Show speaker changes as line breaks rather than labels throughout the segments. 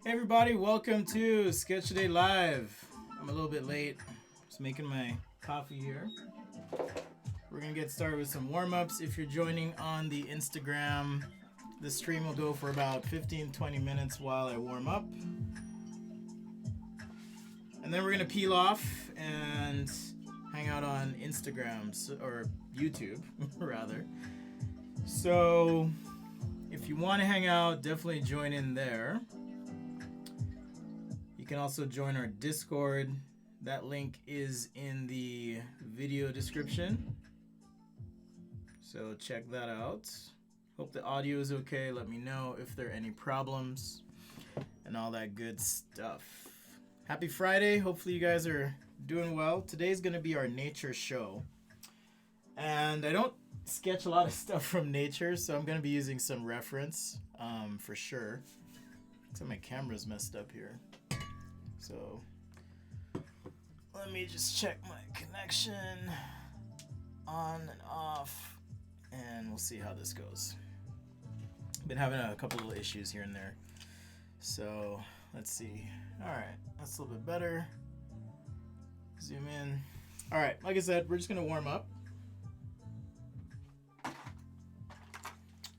Hey everybody, welcome to Sketch Day Live. I'm a little bit late, just making my coffee here. We're gonna get started with some warm-ups. If you're joining on the Instagram, the stream will go for about 15-20 minutes while I warm up. And then we're gonna peel off and hang out on Instagram, or YouTube, rather. So, if you want to hang out, definitely join in there. You can also join our Discord. That link is in the video description. So check that out. Hope the audio is okay. Let me know if there are any problems and all that good stuff. Happy Friday. Hopefully you guys are doing well. Today's going to be our nature show. And I don't sketch a lot of stuff from nature, so I'm going to be using some reference for sure. Looks like my camera's messed up here. So let me just check my connection on and off, and we'll see how this goes. Been having a couple little issues here and there. So let's see. All right, that's a little bit better. Zoom in. All right, like I said, we're just gonna warm up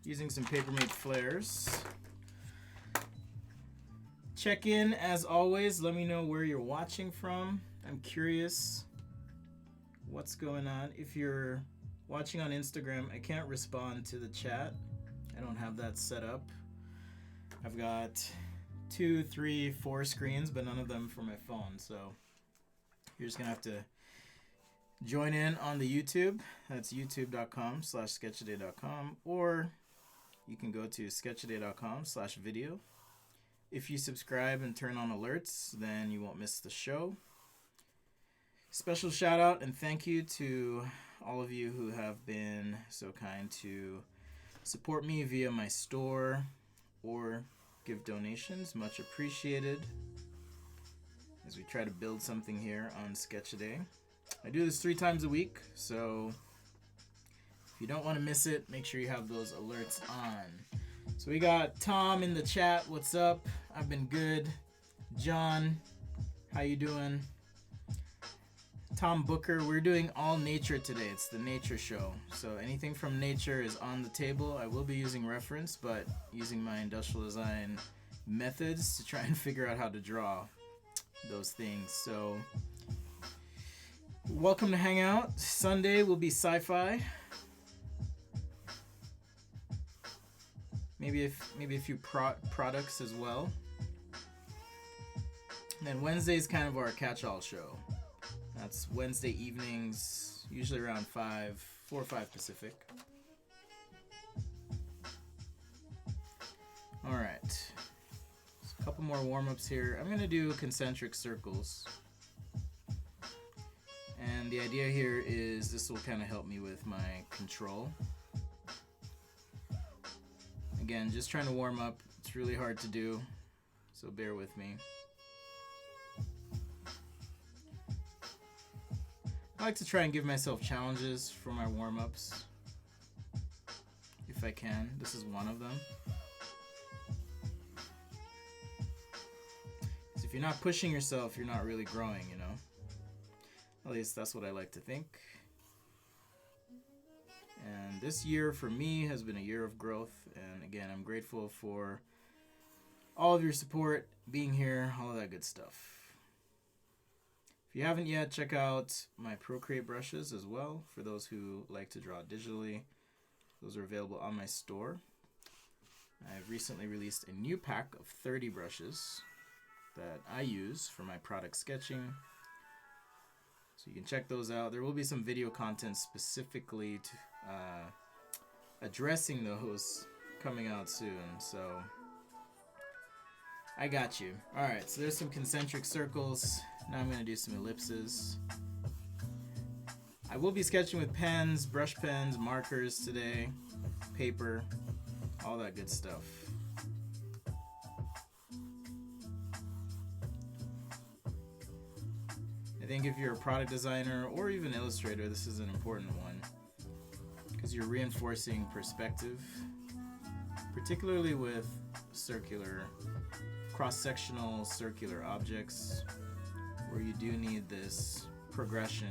using some Papermate flares. Check in as always. Let me know where you're watching from. I'm curious what's going on. If you're watching on Instagram, I can't respond to the chat. I don't have that set up. I've got 2, 3, 4 screens, but none of them for my phone. So you're just gonna have to join in on the YouTube. That's youtube.com/sketchaday.com, or you can go to sketchaday.com/video. If you subscribe and turn on alerts, then you won't miss the show. Special shout out and thank you to all of you who have been so kind to support me via my store or give donations. Much appreciated as we try to build something here on Sketch a Day. I do this 3 times a week, so if you don't want to miss it, make sure you have those alerts on. So we got Tom in the chat. What's up? I've been good. John, how you doing? Tom Booker, we're doing all nature today. It's the nature show. So anything from nature is on the table. I will be using reference, but using my industrial design methods to try and figure out how to draw those things. So welcome to Hangout. Sunday will be sci-fi. Maybe a few products as well. And then Wednesday is kind of our catch-all show. That's Wednesday evenings, usually around 4 or 5 Pacific. All right, a couple more warm-ups here. I'm gonna do concentric circles. And the idea here is this will kind of help me with my control. Again, just trying to warm up. It's really hard to do, so bear with me. I like to try and give myself challenges for my warm-ups, if I can. This is one of them. So if you're not pushing yourself, you're not really growing, you know? At least that's what I like to think. And this year for me has been a year of growth, and again, I'm grateful for all of your support, being here, all of that good stuff. If you haven't yet, check out my Procreate brushes as well, for those who like to draw digitally. Those are available on my store. I've recently released a new pack of 30 brushes that I use for my product sketching. So you can check those out. There will be some video content specifically to addressing those coming out soon. So I got you. All right, so there's some concentric circles. Now I'm going to do some ellipses. I will be sketching with pens, brush pens, markers today, paper, all that good stuff. I think if you're a product designer or even illustrator, this is an important one because you're reinforcing perspective, particularly with circular cross-sectional circular objects where you do need this progression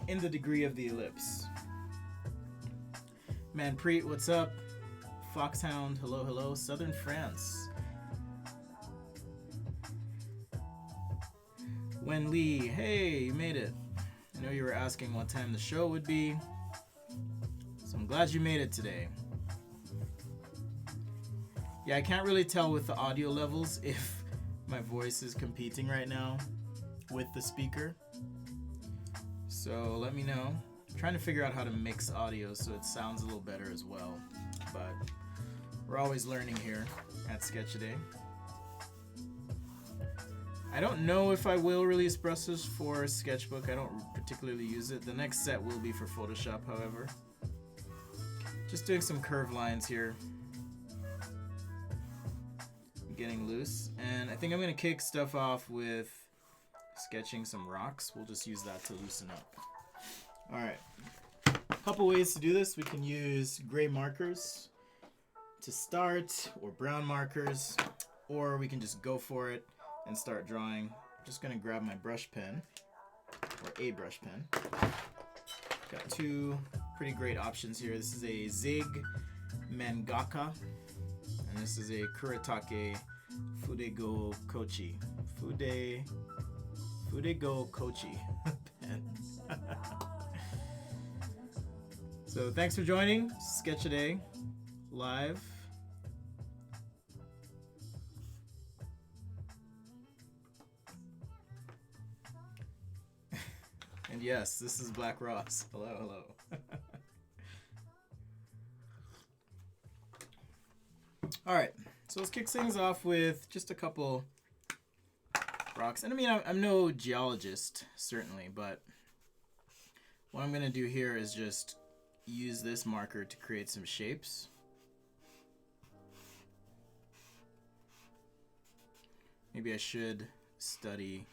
in the degree of the ellipse. Manpreet, what's up? Foxhound, hello, hello. Southern France. Wen Lee, hey, you made it. I know you were asking what time the show would be, so I'm glad you made it today. Yeah, I can't really tell with the audio levels if my voice is competing right now with the speaker. So let me know. I'm trying to figure out how to mix audio so it sounds a little better as well. But we're always learning here at Sketchaday. I don't know if I will release brushes for Sketchbook. I don't particularly use it. The next set will be for Photoshop, however. Just doing some curve lines here. Getting loose. And I think I'm going to kick stuff off with sketching some rocks. We'll just use that to loosen up. Alright. A couple ways to do this. We can use gray markers to start, or brown markers, or we can just go for it and start drawing. I'm just going to grab my brush pen, or a brush pen. Got two pretty great options here. This is a Zig Mangaka, and this is a Kuretake Fudego Kochi. Fudego Kochi pen. So thanks for joining Sketchaday live. And yes, this is Black Ross. Hello, hello. All right, so let's kick things off with just a couple rocks. And I mean, I'm no geologist, certainly, but what I'm going to do here is just use this marker to create some shapes. Maybe I should study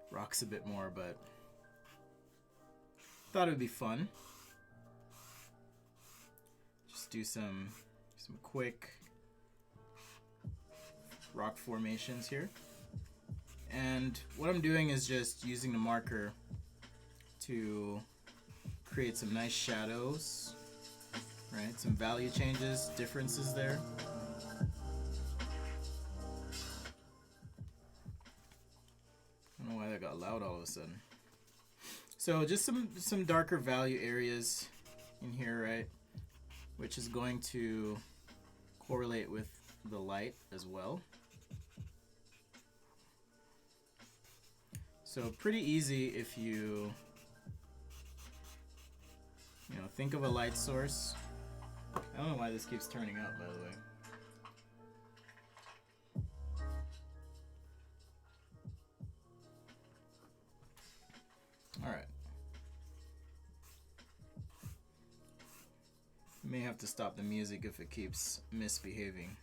rocks a bit more, but thought it would be fun. Just do some quick rock formations here. And what I'm doing is just using the marker to create some nice shadows, right? Some value changes, differences there. I don't know why that got loud all of a sudden. So just some darker value areas in here, right? Which is going to correlate with the light as well. So pretty easy if you think of a light source. I don't know why this keeps turning out, by the way. All right. May have to stop the music if it keeps misbehaving.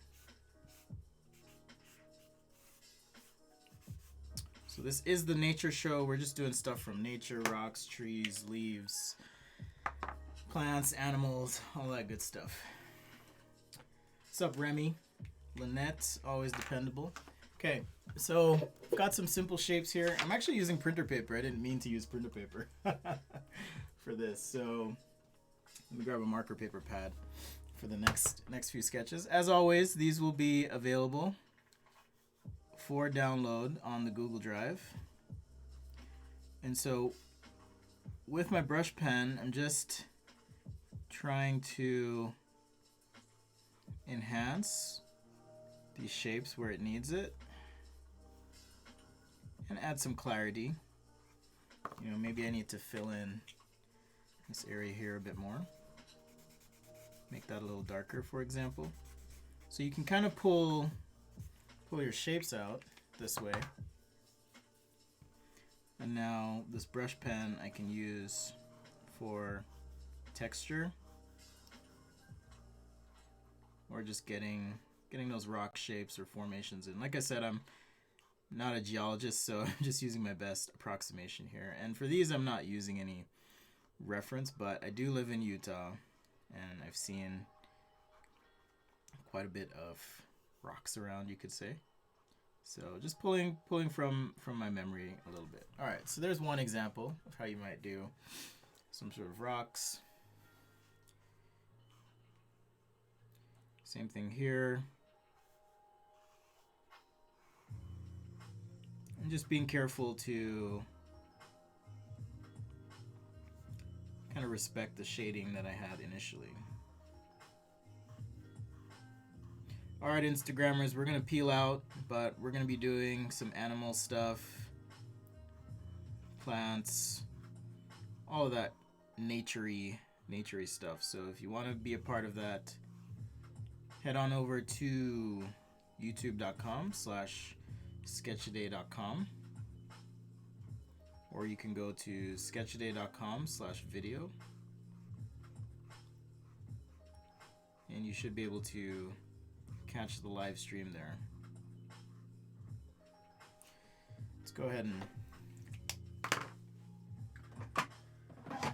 So this is the nature show. We're just doing stuff from nature, rocks, trees, leaves, plants, animals, all that good stuff. What's up, Remy? Lynette, always dependable. Okay, so I've got some simple shapes here. I'm actually using printer paper. I didn't mean to use printer paper for this. So let me grab a marker paper pad for the next few sketches. As always, these will be available for download on the Google Drive. And so with my brush pen, I'm just trying to enhance these shapes where it needs it and add some clarity. Maybe I need to fill in this area here a bit more. Make that a little darker, for example. So you can kind of pull your shapes out this way. And now this brush pen I can use for texture, or just getting those rock shapes or formations in. Like I said, I'm not a geologist, so I'm just using my best approximation here. And for these, I'm not using any reference, but I do live in Utah, and I've seen quite a bit of rocks around, you could say. So just pulling from my memory a little bit. All right, so there's one example of how you might do some sort of rocks. Same thing here. And just being careful to kind of respect the shading that I had initially. Alright, Instagrammers, we're going to peel out, but we're going to be doing some animal stuff, plants, all of that naturey stuff. So if you want to be a part of that, head on over to youtube.com/sketchaday.com, or you can go to sketchaday.com/video, and you should be able to catch the live stream there. Let's go ahead and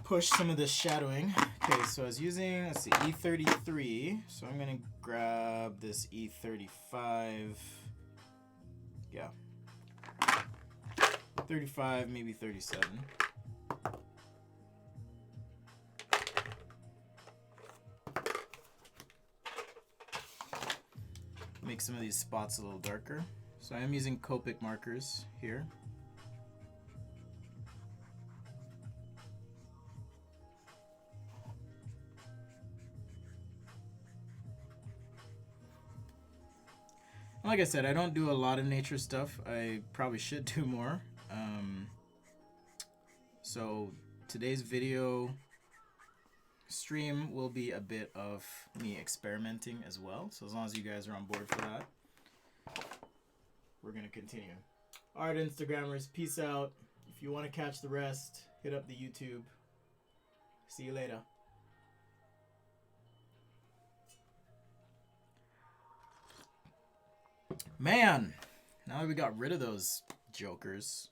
push some of this shadowing. Okay, so I was using, let's see, E33. So I'm gonna grab this E35. Yeah. 35, maybe 37. Make some of these spots a little darker. So I am using Copic markers here. Like I said, I don't do a lot of nature stuff. I probably should do more. So today's video stream will be a bit of me experimenting as well. So as long as you guys are on board for that, we're going to continue. All right, Instagrammers, peace out. If you want to catch the rest, hit up the YouTube. See you later. Man, now that we got rid of those jokers,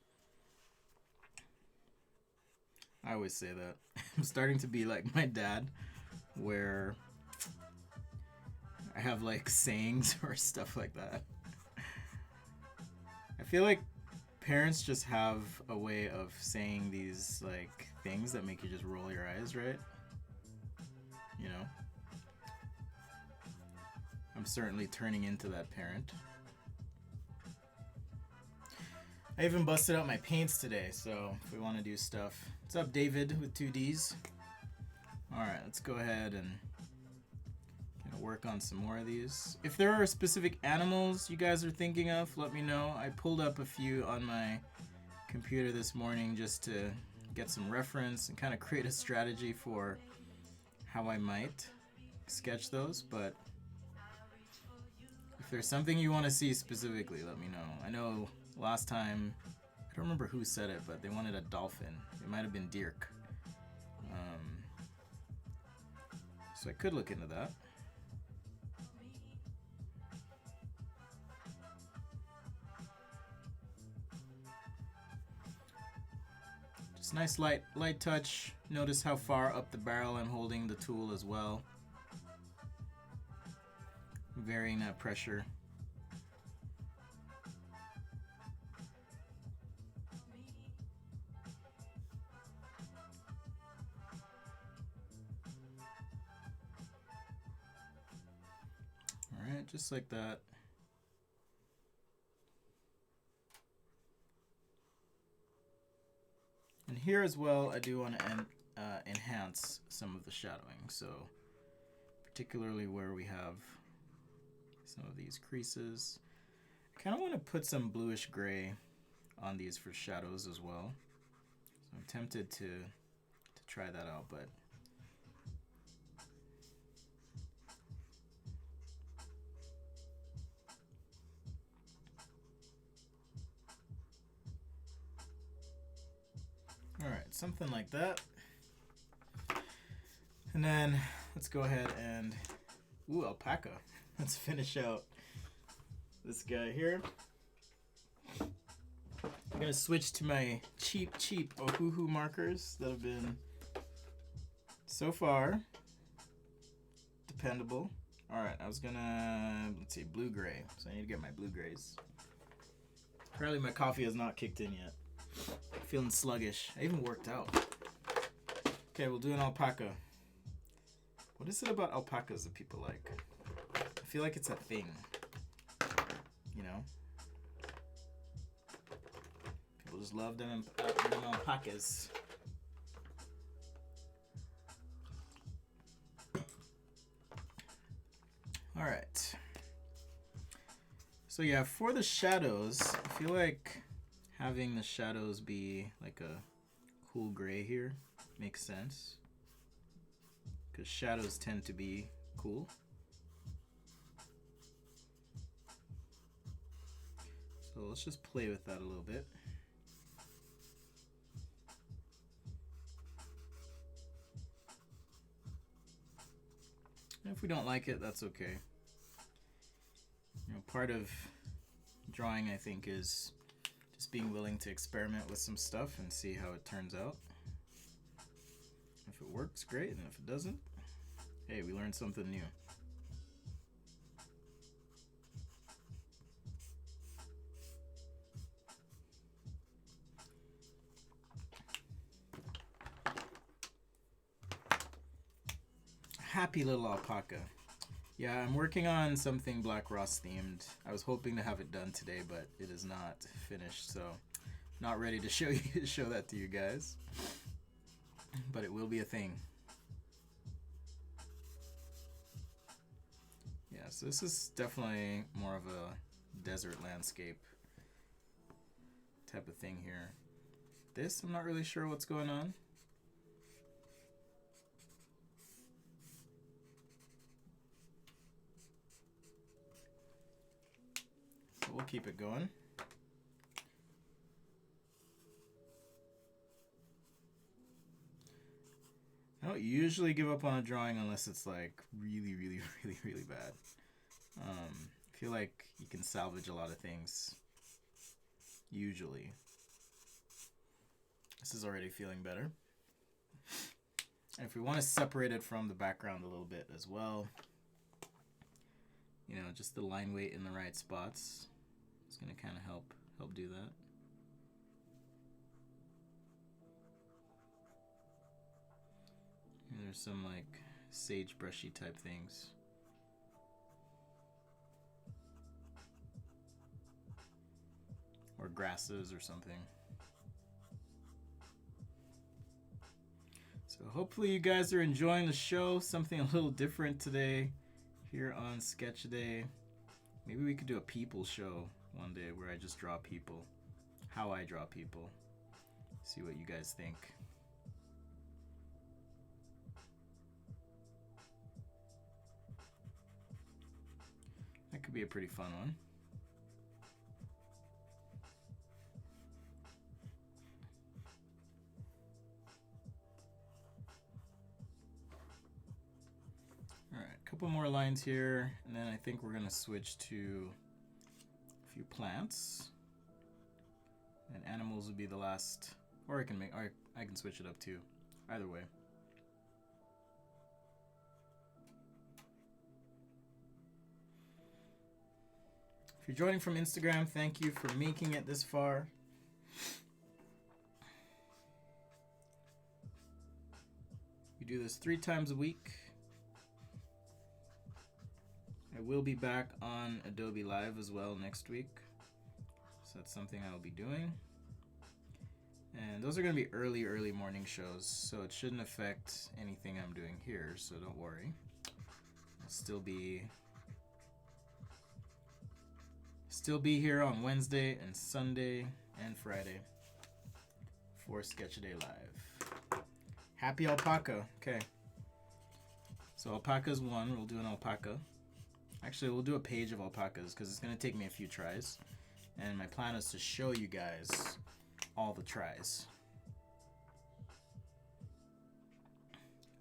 I always say that. I'm starting to be like my dad, where I have like sayings or stuff like that. I feel like parents just have a way of saying these like things that make you just roll your eyes, right? You know? I'm certainly turning into that parent. I even busted out my paints today, so if we want to do stuff. What's up, David, with 2 Ds? Alright, let's go ahead and work on some more of these. If there are specific animals you guys are thinking of, let me know. I pulled up a few on my computer this morning just to get some reference and kind of create a strategy for how I might sketch those, but if there's something you want to see specifically, let me know. I know last time, I don't remember who said it, but they wanted a dolphin. It might have been Dirk. So I could look into that. Just nice light touch. Notice how far up the barrel I'm holding the tool as well. Varying that pressure. Alright, just like that. And here as well, I do want to enhance some of the shadowing. So particularly where we have some of these creases. I kind of want to put some bluish gray on these for shadows as well. So I'm tempted to try that out, but alright, something like that. And then let's go ahead and, ooh, alpaca. Let's finish out this guy here. I'm gonna switch to my cheap Ohuhu markers that have been, so far, dependable. Alright, I was gonna, let's see, blue-gray. So I need to get my blue-grays. Apparently my coffee has not kicked in yet. Feeling sluggish. I even worked out. Okay, we'll do an alpaca. What is it about alpacas that people like? I feel like it's a thing. You know? People just love them alpacas. Alright. So yeah, for the shadows, I feel like having the shadows be like a cool gray here makes sense. Because shadows tend to be cool. So let's just play with that a little bit. And if we don't like it, that's okay. You know, part of drawing, I think, is just being willing to experiment with some stuff and see how it turns out. If it works, great, and if it doesn't, hey, we learned something new. Happy little alpaca. Yeah, I'm working on something Black Ross themed. I was hoping to have it done today, but it is not finished, so not ready to show that to you guys. But it will be a thing. Yeah, so this is definitely more of a desert landscape type of thing here. This, I'm not really sure what's going on. So we'll keep it going. I don't usually give up on a drawing unless it's like really bad. I feel like you can salvage a lot of things. Usually. This is already feeling better. And if we want to separate it from the background a little bit as well, you know, just the line weight in the right spots is going to kind of help do that. And there's some like sagebrushy type things. Or grasses or something. So hopefully you guys are enjoying the show. Something a little different today here on Sketch Day. Maybe we could do a people show one day where I just draw people. How I draw people. See what you guys think. That could be a pretty fun one. Alright, a couple more lines here, and then I think we're going to switch to a few plants. And animals would be the last, or I can switch it up too. Either way. If you're joining from Instagram, thank you for making it this far. We do this 3 times a week. I will be back on Adobe Live as well next week. So that's something I will be doing. And those are going to be early morning shows, so it shouldn't affect anything I'm doing here, so don't worry. I'll still be here on Wednesday and Sunday and Friday for Sketch Day Live. Happy alpaca. Okay. So alpaca's one. We'll do an alpaca. Actually, we'll do a page of alpacas because it's going to take me a few tries. And my plan is to show you guys all the tries.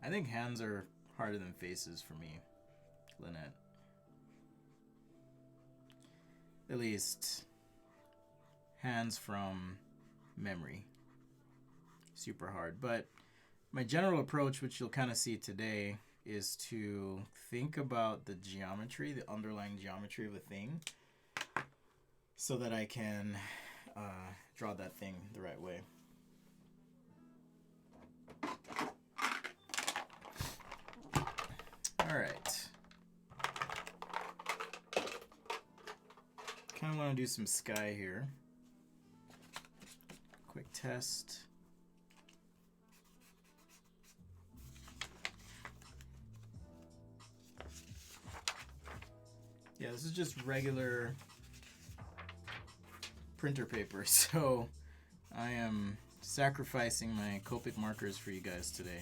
I think hands are harder than faces for me, Lynette. At least hands from memory. Super hard. But my general approach, which you'll kind of see today, is to think about the geometry, the underlying geometry of a thing, so that I can draw that thing the right way. All right. Kind of want to do some sky here. Quick test. Yeah, this is just regular printer paper, so I am sacrificing my Copic markers for you guys today.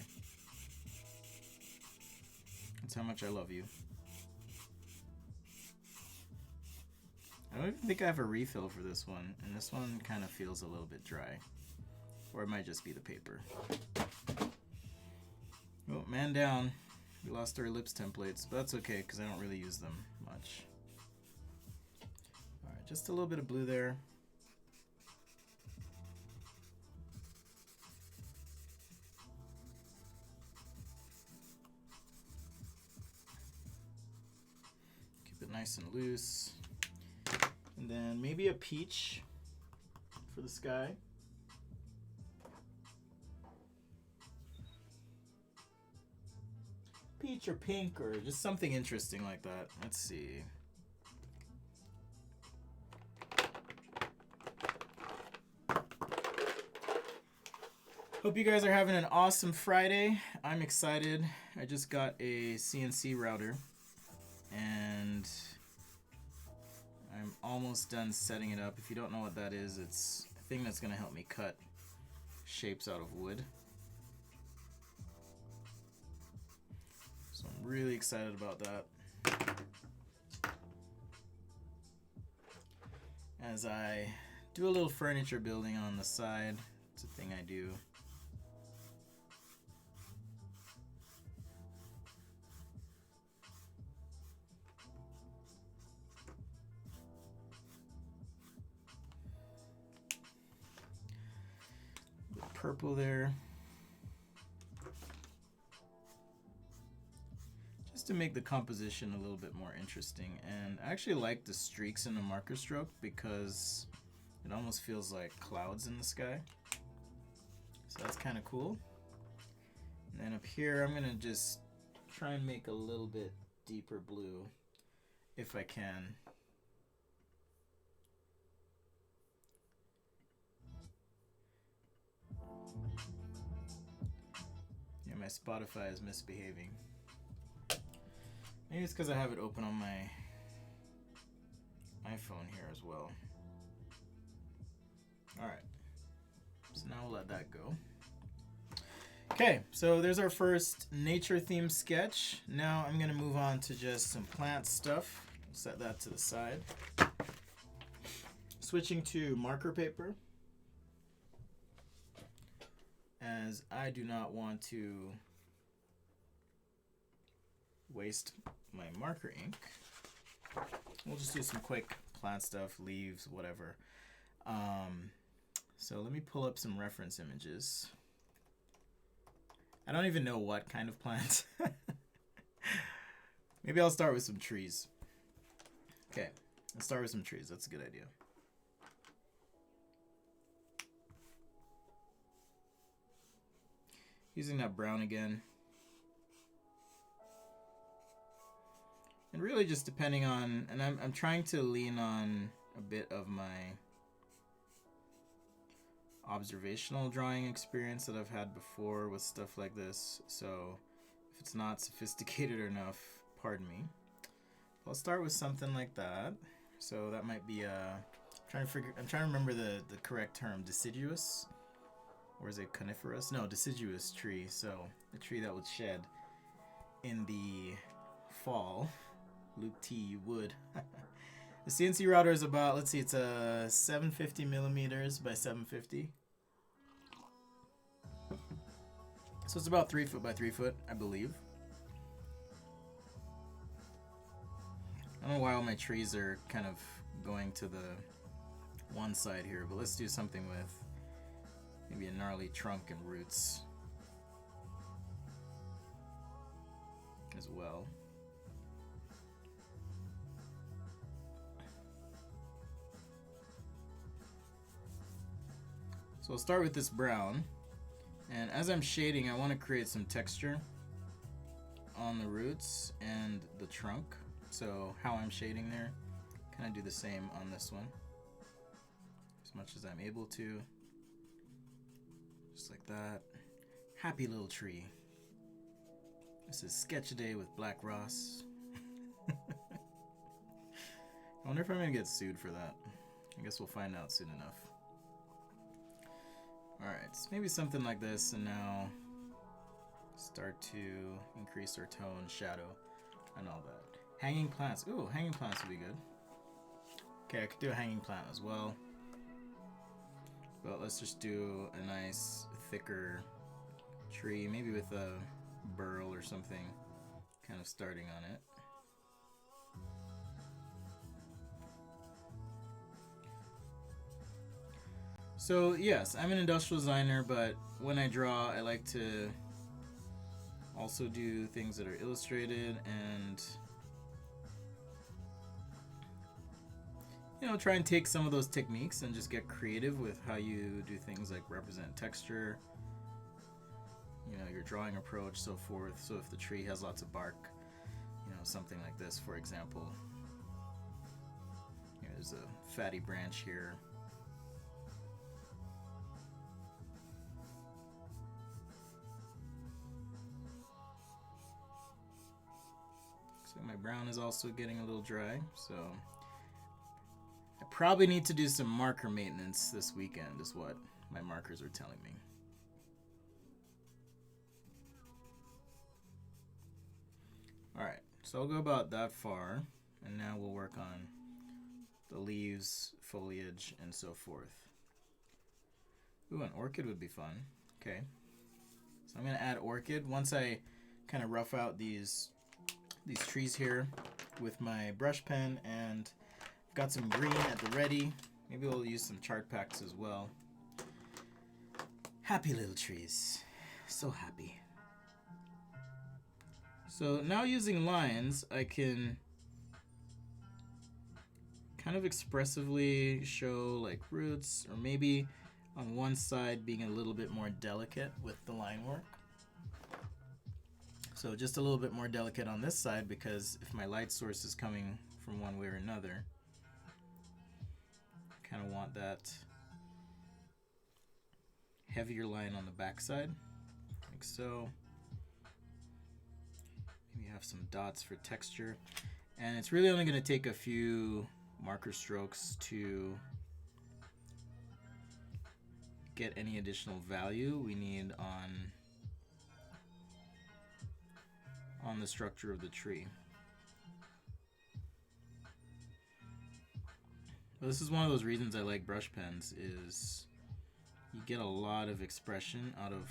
That's how much I love you. I don't even think I have a refill for this one, and this one kind of feels a little bit dry. Or it might just be the paper. Oh, man down. We lost our ellipse templates, but that's okay because I don't really use them much. Alright, just a little bit of blue there. Keep it nice and loose. And then maybe a peach for the sky. Peach or pink or just something interesting like that. Let's see. Hope you guys are having an awesome Friday. I'm excited. I just got a CNC router and I'm almost done setting it up. If you don't know what that is, it's a thing that's going to help me cut shapes out of wood. So I'm really excited about that. As I do a little furniture building on the side. It's a thing I do. Purple there, just to make the composition a little bit more interesting. And I actually like the streaks in the marker stroke because it almost feels like clouds in the sky, so that's kind of cool. And then up here I'm gonna just try and make a little bit deeper blue if I can. Yeah, my Spotify is misbehaving. Maybe it's because I have it open on my iPhone here as well. Alright, so now we'll let that go. Okay, so there's our first nature themed sketch. Now I'm going to move on to just some plant stuff. Set that to the side. Switching to marker paper, as I do not want to waste my marker ink. We'll just do some quick plant stuff, leaves, whatever. So let me pull up some reference images. I don't even know what kind of plant. Maybe I'll start with some trees. Okay, let's start with some trees. That's a good idea. Using that brown again. And really just depending on, and I'm trying to lean on a bit of my observational drawing experience that I've had before with stuff like this. So if it's not sophisticated enough, pardon me. I'll start with something like that. So that might be I'm trying to remember the correct term, deciduous. Or is it coniferous? No, deciduous tree. So a tree that would shed in the fall. Luke T, you would. The CNC router is about, let's see, it's a 750 millimeters by 750. So it's about 3 foot by 3 foot, I believe. I don't know why all my trees are kind of going to the one side here, but let's do something with maybe a gnarly trunk and roots. as well. So I'll start with this brown, and as I'm shading, I want to create some texture on the roots and the trunk. So how I'm shading there, kind of do the same on this one as much as I'm able to, just like that. Happy little tree. This is Sketch a Day with Black Ross. I wonder if I'm gonna get sued for that. I guess we'll find out soon enough. Alright, so maybe something like this, and now start to increase our tone, shadow, and all that. Hanging plants. Ooh, hanging plants would be good. Okay, I could do a hanging plant as well. But let's just do a nice, thicker tree, maybe with a burl or something, kind of starting on it. So yes, I'm an industrial designer, but when I draw, I like to also do things that are illustrated and, you know, try and take some of those techniques and just get creative with how you do things like represent texture, you know, your drawing approach, so forth. So if the tree has lots of bark, you know, something like this, for example. There's a fatty branch here. So my brown is also getting a little dry, so I probably need to do some marker maintenance this weekend, is what my markers are telling me. Alright, so I'll go about that far, and now we'll work on the leaves, foliage, and so forth. Ooh, an orchid would be fun. Okay, so I'm going to add orchid. Once I kind of rough out these trees here with my brush pen, and got some green at the ready. Maybe we'll use some chart packs as well. Happy little trees. So happy. So now using lines, I can kind of expressively show like roots, or maybe on one side being a little bit more delicate with the line work. So just a little bit more delicate on this side, because if my light source is coming from one way or another, I kind of want that heavier line on the back side, like so. Maybe have some dots for texture. And it's really only going to take a few marker strokes to get any additional value we need on the structure of the tree. Well, this is one of those reasons I like brush pens, is you get a lot of expression out of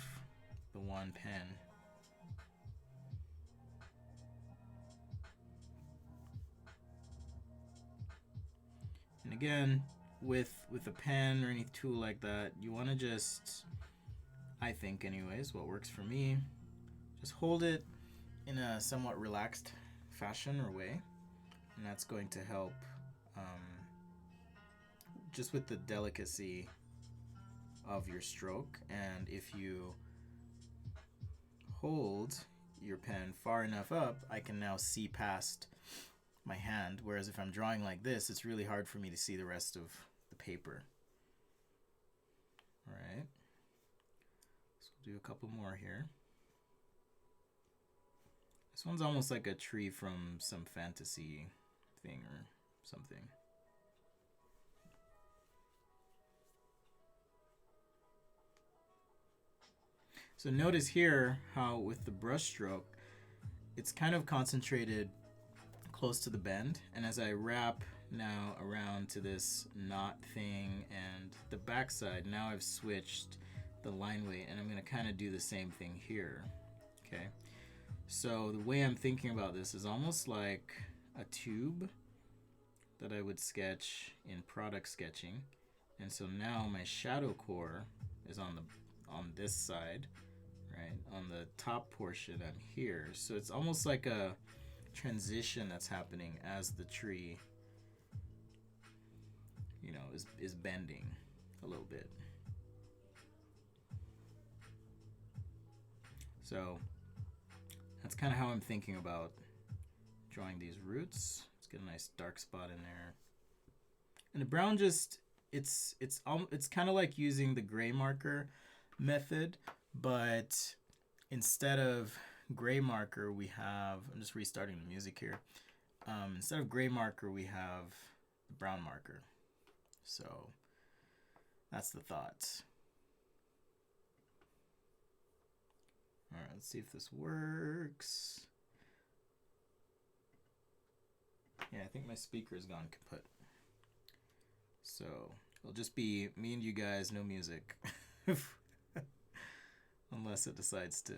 the one pen. And again, with a pen or any tool like that, you want to just, I think anyways, what works for me, just hold it in a somewhat relaxed fashion or way, and that's going to help just with the delicacy of your stroke. And if you hold your pen far enough up, I can now see past my hand, whereas if I'm drawing like this, it's really hard for me to see the rest of the paper. Alright, so we'll do a couple more here. This one's almost like a tree from some fantasy thing or something. So notice here how with the brush stroke, it's kind of concentrated close to the bend, and as I wrap now around to this knot thing and the back side, now I've switched the line weight, and I'm going to kind of do the same thing here. Okay, so the way I'm thinking about this is almost like a tube that I would sketch in product sketching, and so now my shadow core is on this side, right? On the top portion, I'm here. So it's almost like a transition that's happening as the tree, you know, is bending a little bit. So that's kind of how I'm thinking about drawing these roots. Let's get a nice dark spot in there. And the brown just, it's kind of like using the gray marker method, but instead of gray marker we have, I'm just restarting the music here. Instead of gray marker we have brown marker. So that's the thought. All right, let's see if this works. Yeah, I think my speaker's gone kaput. So it'll just be me and you guys, no music. Unless it decides to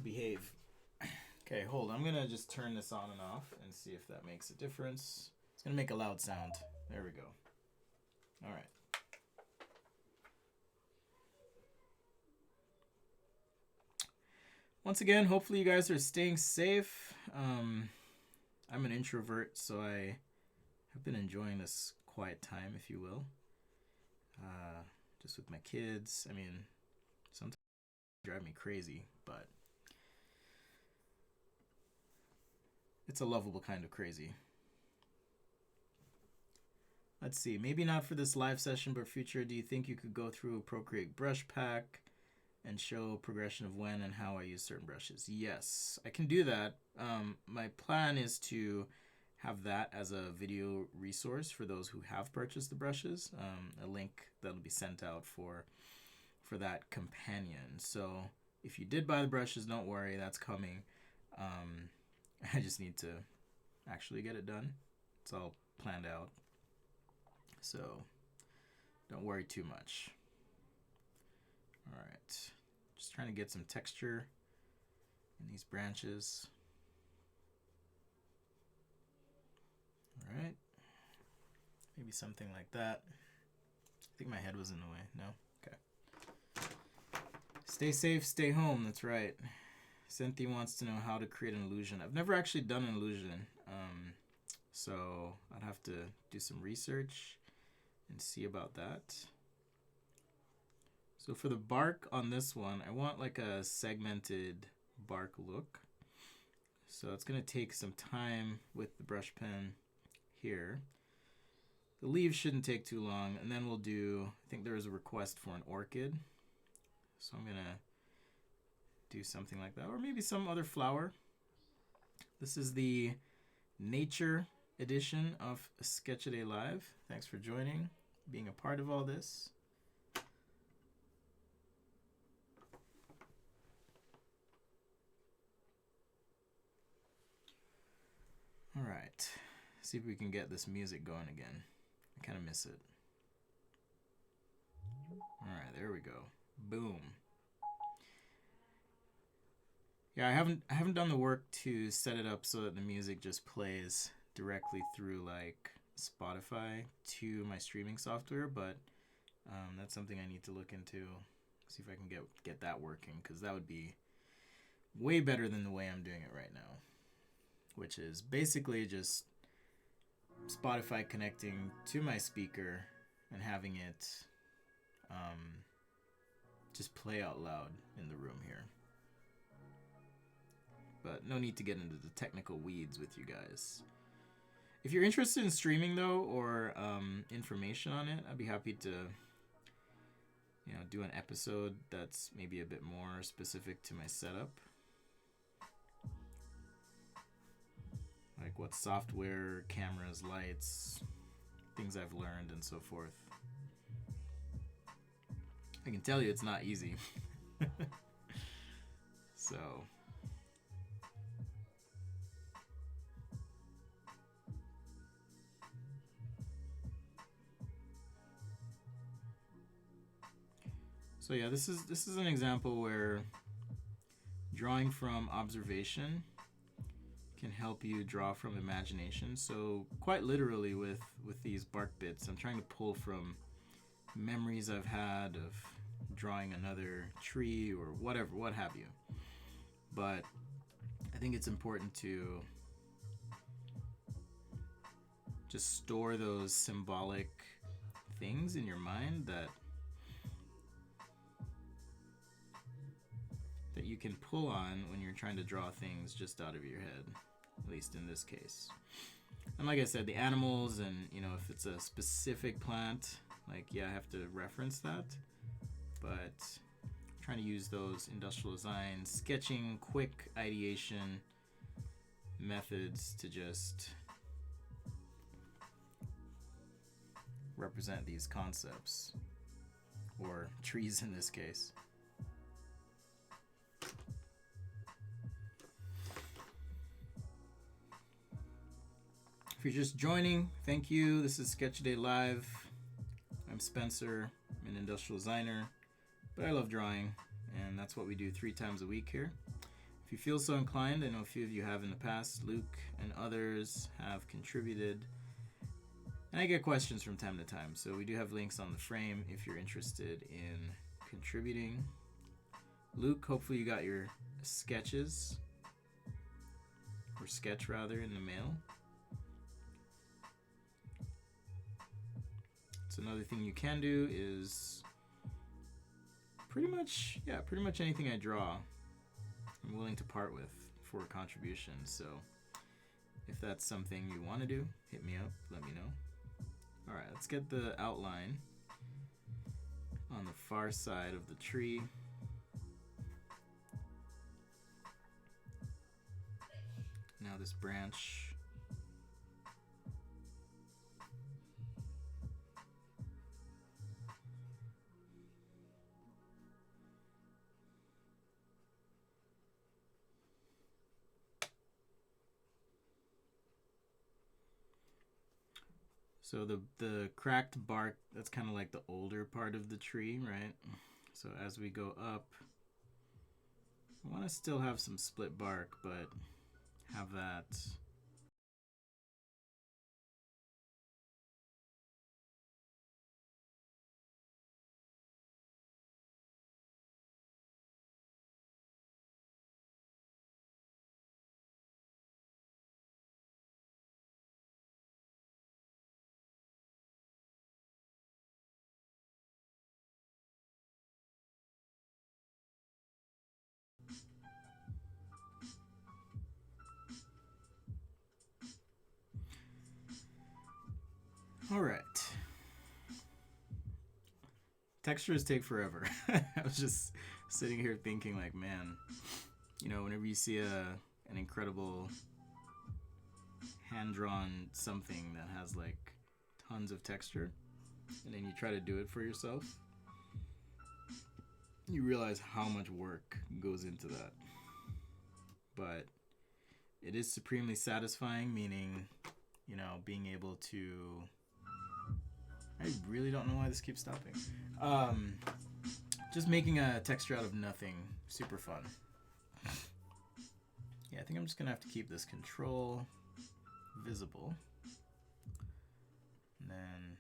behave. Okay, hold on. I'm gonna just turn this on and off and see if that makes a difference. It's gonna make a loud sound. There we go. All right. Once again, hopefully you guys are staying safe. I'm an introvert, so I have been enjoying this quiet time, if you will. Just with my kids. I mean, sometimes they drive me crazy, but it's a lovable kind of crazy. Let's see, maybe not for this live session, but future, do you think you could go through a Procreate brush pack and show progression of when and how I use certain brushes? Yes, I can do that. My plan is to have that as a video resource for those who have purchased the brushes, a link that'll be sent out for that companion. So if you did buy the brushes, don't worry, that's coming. I just need to actually get it done. It's all planned out, so don't worry too much. All right, just trying to get some texture in these branches. All right, maybe something like that. I think my head was in the way. No? Okay. Stay safe, stay home. That's right. Cynthia wants to know how to create an illusion. I've never actually done an illusion, so I'd have to do some research and see about that. So for the bark on this one, I want like a segmented bark look. So it's going to take some time with the brush pen here. The leaves shouldn't take too long, and then we'll do, I think there was a request for an orchid. So I'm going to do something like that, or maybe some other flower. This is the nature edition of Sketch-A-Day Live. Thanks for joining, being a part of all this. All right, see if we can get this music going again. I kind of miss it. All right, there we go. Boom. Yeah, I haven't done the work to set it up so that the music just plays directly through like Spotify to my streaming software, but that's something I need to look into. See if I can get that working, because that would be way better than the way I'm doing it right now, which is basically just Spotify connecting to my speaker and having it just play out loud in the room here. But no need to get into the technical weeds with you guys. If you're interested in streaming though, or information on it, I'd be happy to, you know, do an episode that's maybe a bit more specific to my setup. Like what software, cameras, lights, things I've learned, and so forth. I can tell you it's not easy. So yeah, this is an example where drawing from observation can help you draw from imagination. So quite literally with these bark bits, I'm trying to pull from memories I've had of drawing another tree or whatever, what have you. But I think it's important to just store those symbolic things in your mind that you can pull on when you're trying to draw things just out of your head, at least in this case. And like I said, the animals, and if it's a specific plant, like, yeah, I have to reference that, but I'm trying to use those industrial design sketching, quick ideation methods to just represent these concepts, or trees in this case. If you're just joining, thank you. This is Sketch Day Live. I'm Spencer. I'm an industrial designer, but I love drawing, and that's what we do 3 times a week here. If you feel so inclined, I know a few of you have in the past, Luke and others have contributed, and I get questions from time to time, so we do have links on the frame if you're interested in contributing. Luke, hopefully you got your sketches, or sketch rather, in the mail. So another thing you can do is pretty much anything I draw, I'm willing to part with for contributions. So if that's something you want to do, hit me up, let me know. All right, let's get the outline on the far side of the tree. Now this branch. So the cracked bark, that's kind of like the older part of the tree, right? So as we go up, I want to still have some split bark, but have that all right. Textures take forever. I was just sitting here thinking, like, man, whenever you see an incredible hand-drawn something that has like tons of texture, and then you try to do it for yourself, you realize how much work goes into that. But it is supremely satisfying, meaning, being able to... I really don't know why this keeps stopping. Just making a texture out of nothing, super fun. Yeah, I think I'm just gonna have to keep this control visible. And then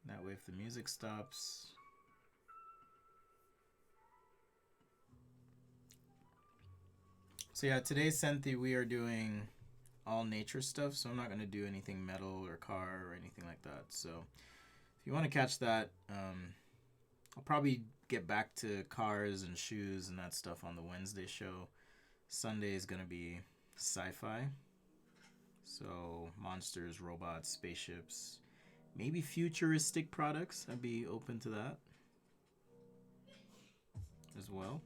that way if the music stops, so yeah, today's Scenthi we are doing all nature stuff, so I'm not going to do anything metal or car or anything like that. So if you want to catch that, I'll probably get back to cars and shoes and that stuff on the Wednesday show. Sunday is going to be sci-fi, so monsters, robots, spaceships, maybe futuristic products. I'd be open to that as well.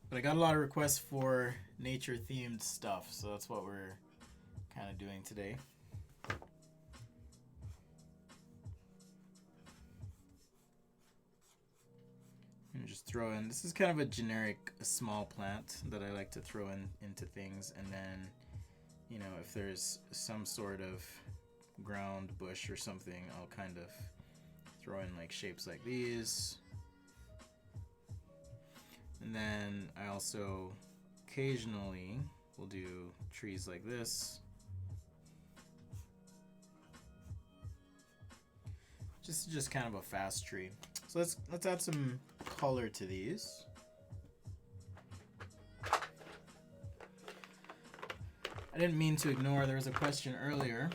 But I got a lot of requests for nature themed stuff, so that's what we're kind of doing today. And just throw in, this is kind of a generic small plant that I like to throw into things, and then, if there's some sort of ground bush or something, I'll kind of throw in like shapes like these. And then I also occasionally will do trees like this. Just kind of a fast tree. So let's add some color to these. I didn't mean to ignore, there was a question earlier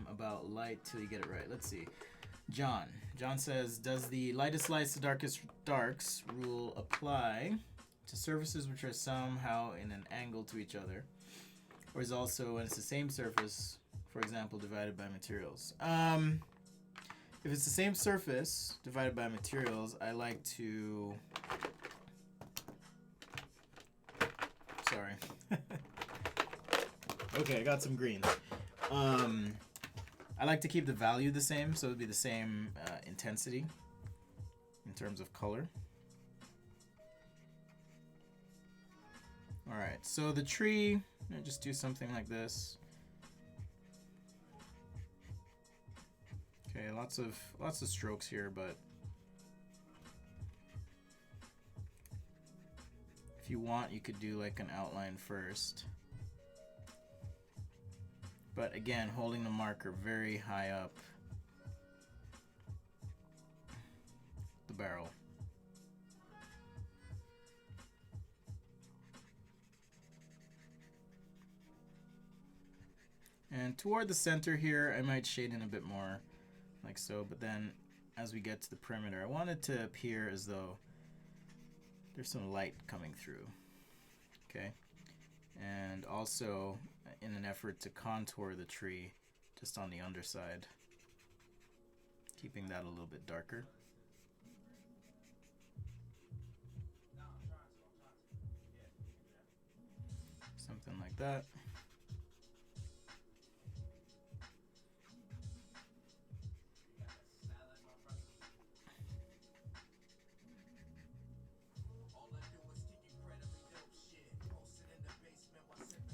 about light till you get it right. Let's see. John says, does the lightest lights to darkest darks rule apply to surfaces which are somehow in an angle to each other? Or is also when it's the same surface, for example, divided by materials? If it's the same surface divided by materials, I like to... Sorry. Okay, I got some green. I like to keep the value the same, so it would be the same intensity in terms of color. Alright, so the tree, just do something like this. Okay, lots of strokes here, but if you want, you could do like an outline first. But again, holding the marker very high up the barrel. And toward the center here, I might shade in a bit more, like so. But then as we get to the perimeter, I want it to appear as though there's some light coming through. Okay. And also, in an effort to contour the tree just on the underside, keeping that a little bit darker. Something like that.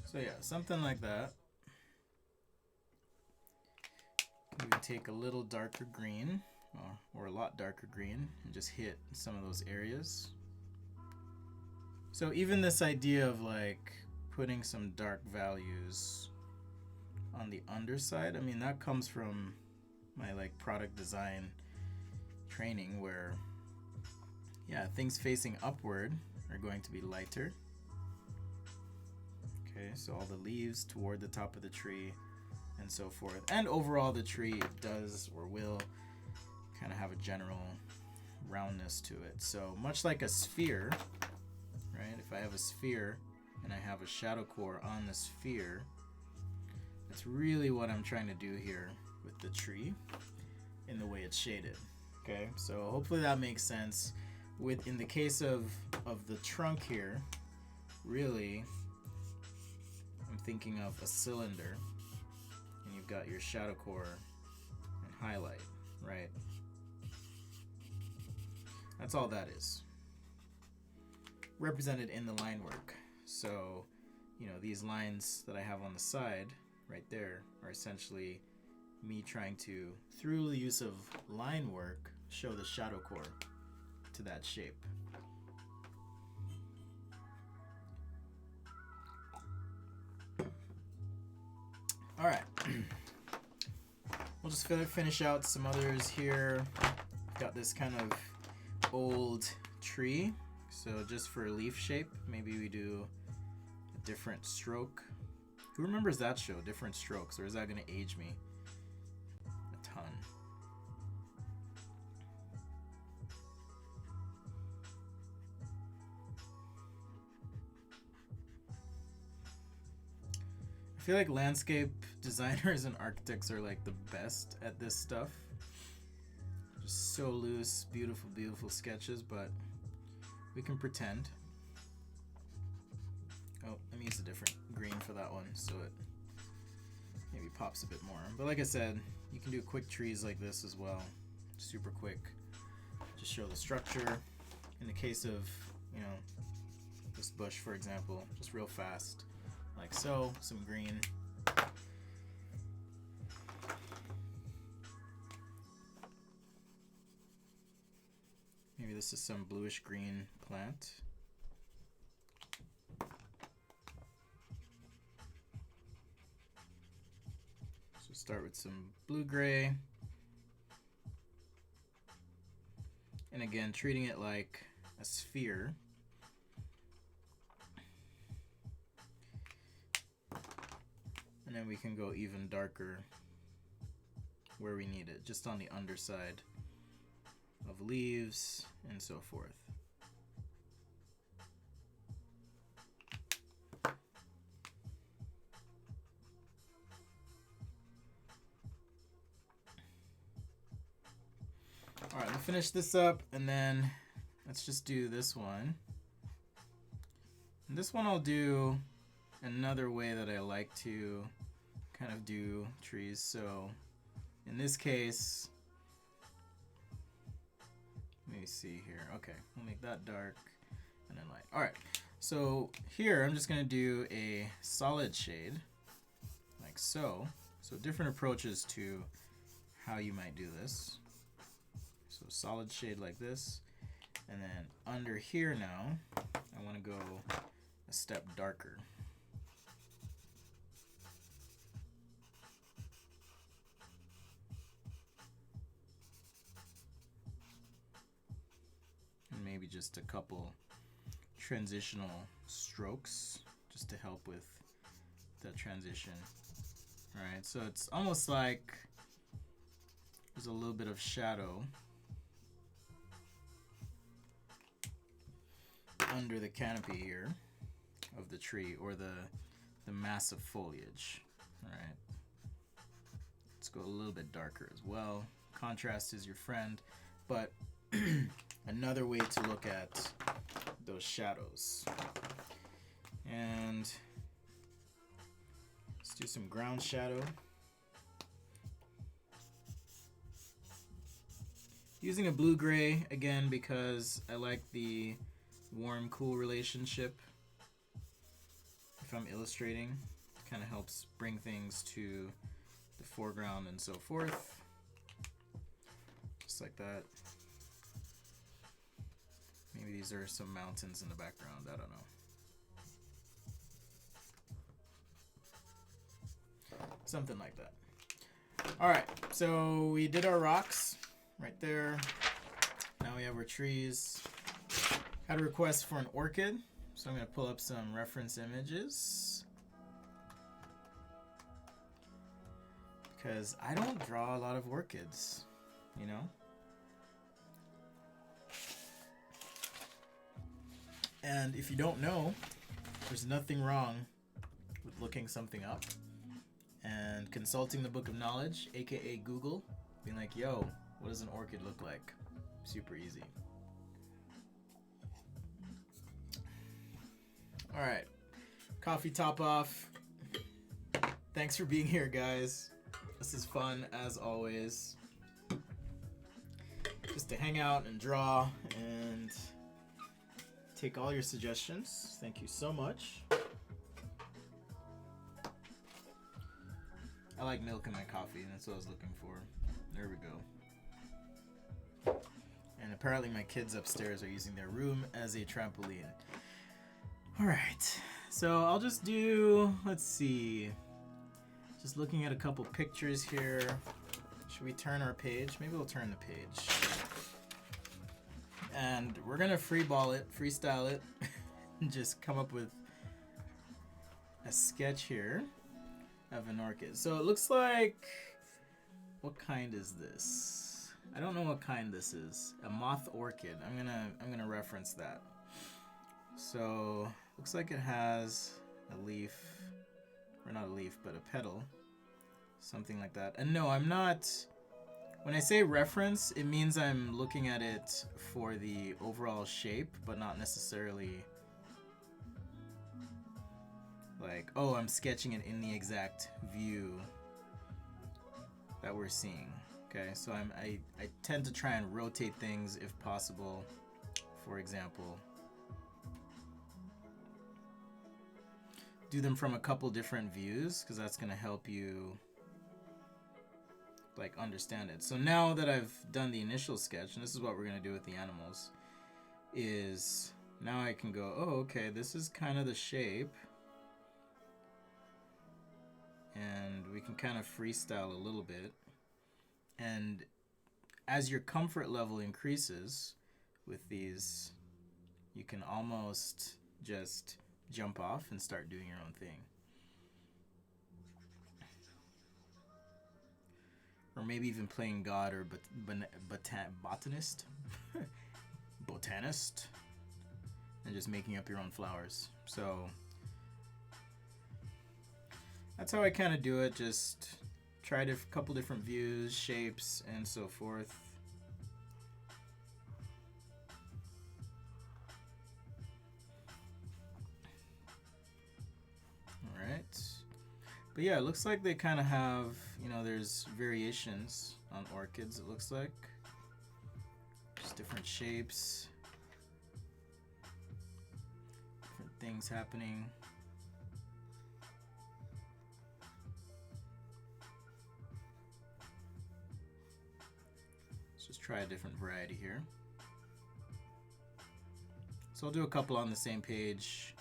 So yeah, something like that. We can take a little darker green, or a lot darker green, and just hit some of those areas. So even this idea of like putting some dark values on the underside, I mean, that comes from my like product design training where, yeah, things facing upward are going to be lighter. Okay, so all the leaves toward the top of the tree and so forth. And overall the tree does or will kind of have a general roundness to it. So much like a sphere, right? If I have a sphere and I have a shadow core on the sphere, that's really what I'm trying to do here with the tree in the way it's shaded. Okay, so hopefully that makes sense. In the case of the trunk here, really I'm thinking of a cylinder, and you've got your shadow core and highlight, right? That's all that is. Represented in the line work. So, you know, these lines that I have on the side, right there, are essentially me trying to, through the use of line work, show the shadow core to that shape. All right, we'll just finish out some others here. Got this kind of old tree, so just for leaf shape, maybe we do a different stroke. Who remembers that show, Different Strokes, or is that going to age me a ton? I feel like landscape designers and architects are like the best at this stuff. Just so loose, beautiful, beautiful sketches, but we can pretend. Oh, let me use a different green for that one so it maybe pops a bit more. But like I said, you can do quick trees like this as well. Super quick. Just show the structure. In the case of, you know, this bush, for example, just real fast. Like so, some green. Maybe this is some bluish green plant. So start with some blue-gray. And again, treating it like a sphere. And then we can go even darker where we need it, just on the underside of leaves and so forth. All right, we'll finish this up, and then let's just do this one. And this one I'll do another way that I like to kind of do trees. So in this case, let me see here. Okay, we'll make that dark and then light. All right, so here I'm just gonna do a solid shade, like so. So different approaches to how you might do this. So solid shade like this, and then under here now, I want to go a step darker. And maybe just a couple transitional strokes just to help with the transition. All right, so it's almost like there's a little bit of shadow under the canopy here of the tree, or the massive foliage. All right, let's go a little bit darker as well. Contrast is your friend, but another way to look at those shadows. And let's do some ground shadow. Using a blue-gray again because I like the warm-cool relationship. If I'm illustrating, it kind of helps bring things to the foreground and so forth. Just like that. Maybe these are some mountains in the background, I don't know. Something like that. Alright, so we did our rocks right there. Now we have our trees. Had a request for an orchid, so I'm going to pull up some reference images. Because I don't draw a lot of orchids, you know? And if you don't know, there's nothing wrong with looking something up and consulting the Book of Knowledge, aka Google, being like, yo, what does an orchid look like? Super easy. All right, coffee top off. Thanks for being here, guys. This is fun as always. Just to hang out and draw and take all your suggestions. Thank you so much. I like milk in my coffee, and that's what I was looking for. There we go. And apparently my kids upstairs are using their room as a trampoline. Alright, so I'll just do, let's see, just looking at a couple pictures here. Should we turn our page? Maybe we'll turn the page. And we're gonna freestyle it, and just come up with a sketch here of an orchid. So it looks like, what kind is this? I don't know what kind this is. A moth orchid. I'm gonna reference that. So looks like it has a leaf, or not a leaf, but a petal, something like that. And no, I'm not. When I say reference, it means I'm looking at it for the overall shape, but not necessarily like, oh, I'm sketching it in the exact view that we're seeing. Okay, so I tend to try and rotate things if possible. For example, do them from a couple different views, because that's going to help you like understand it. So now that I've done the initial sketch, and this is what we're going to do with the animals, is now I can go, oh, okay, this is kind of the shape. And we can kind of freestyle a little bit. And as your comfort level increases, with these, you can almost just jump off and start doing your own thing. Or maybe even playing God or botanist. Botanist. And just making up your own flowers. So that's how I kind of do it. Just try a couple different views, shapes, and so forth. Alright. But yeah, it looks like they kind of have, you know, there's variations on orchids, it looks like. Just different shapes. Different things happening. Let's just try a different variety here. So I'll do a couple on the same page.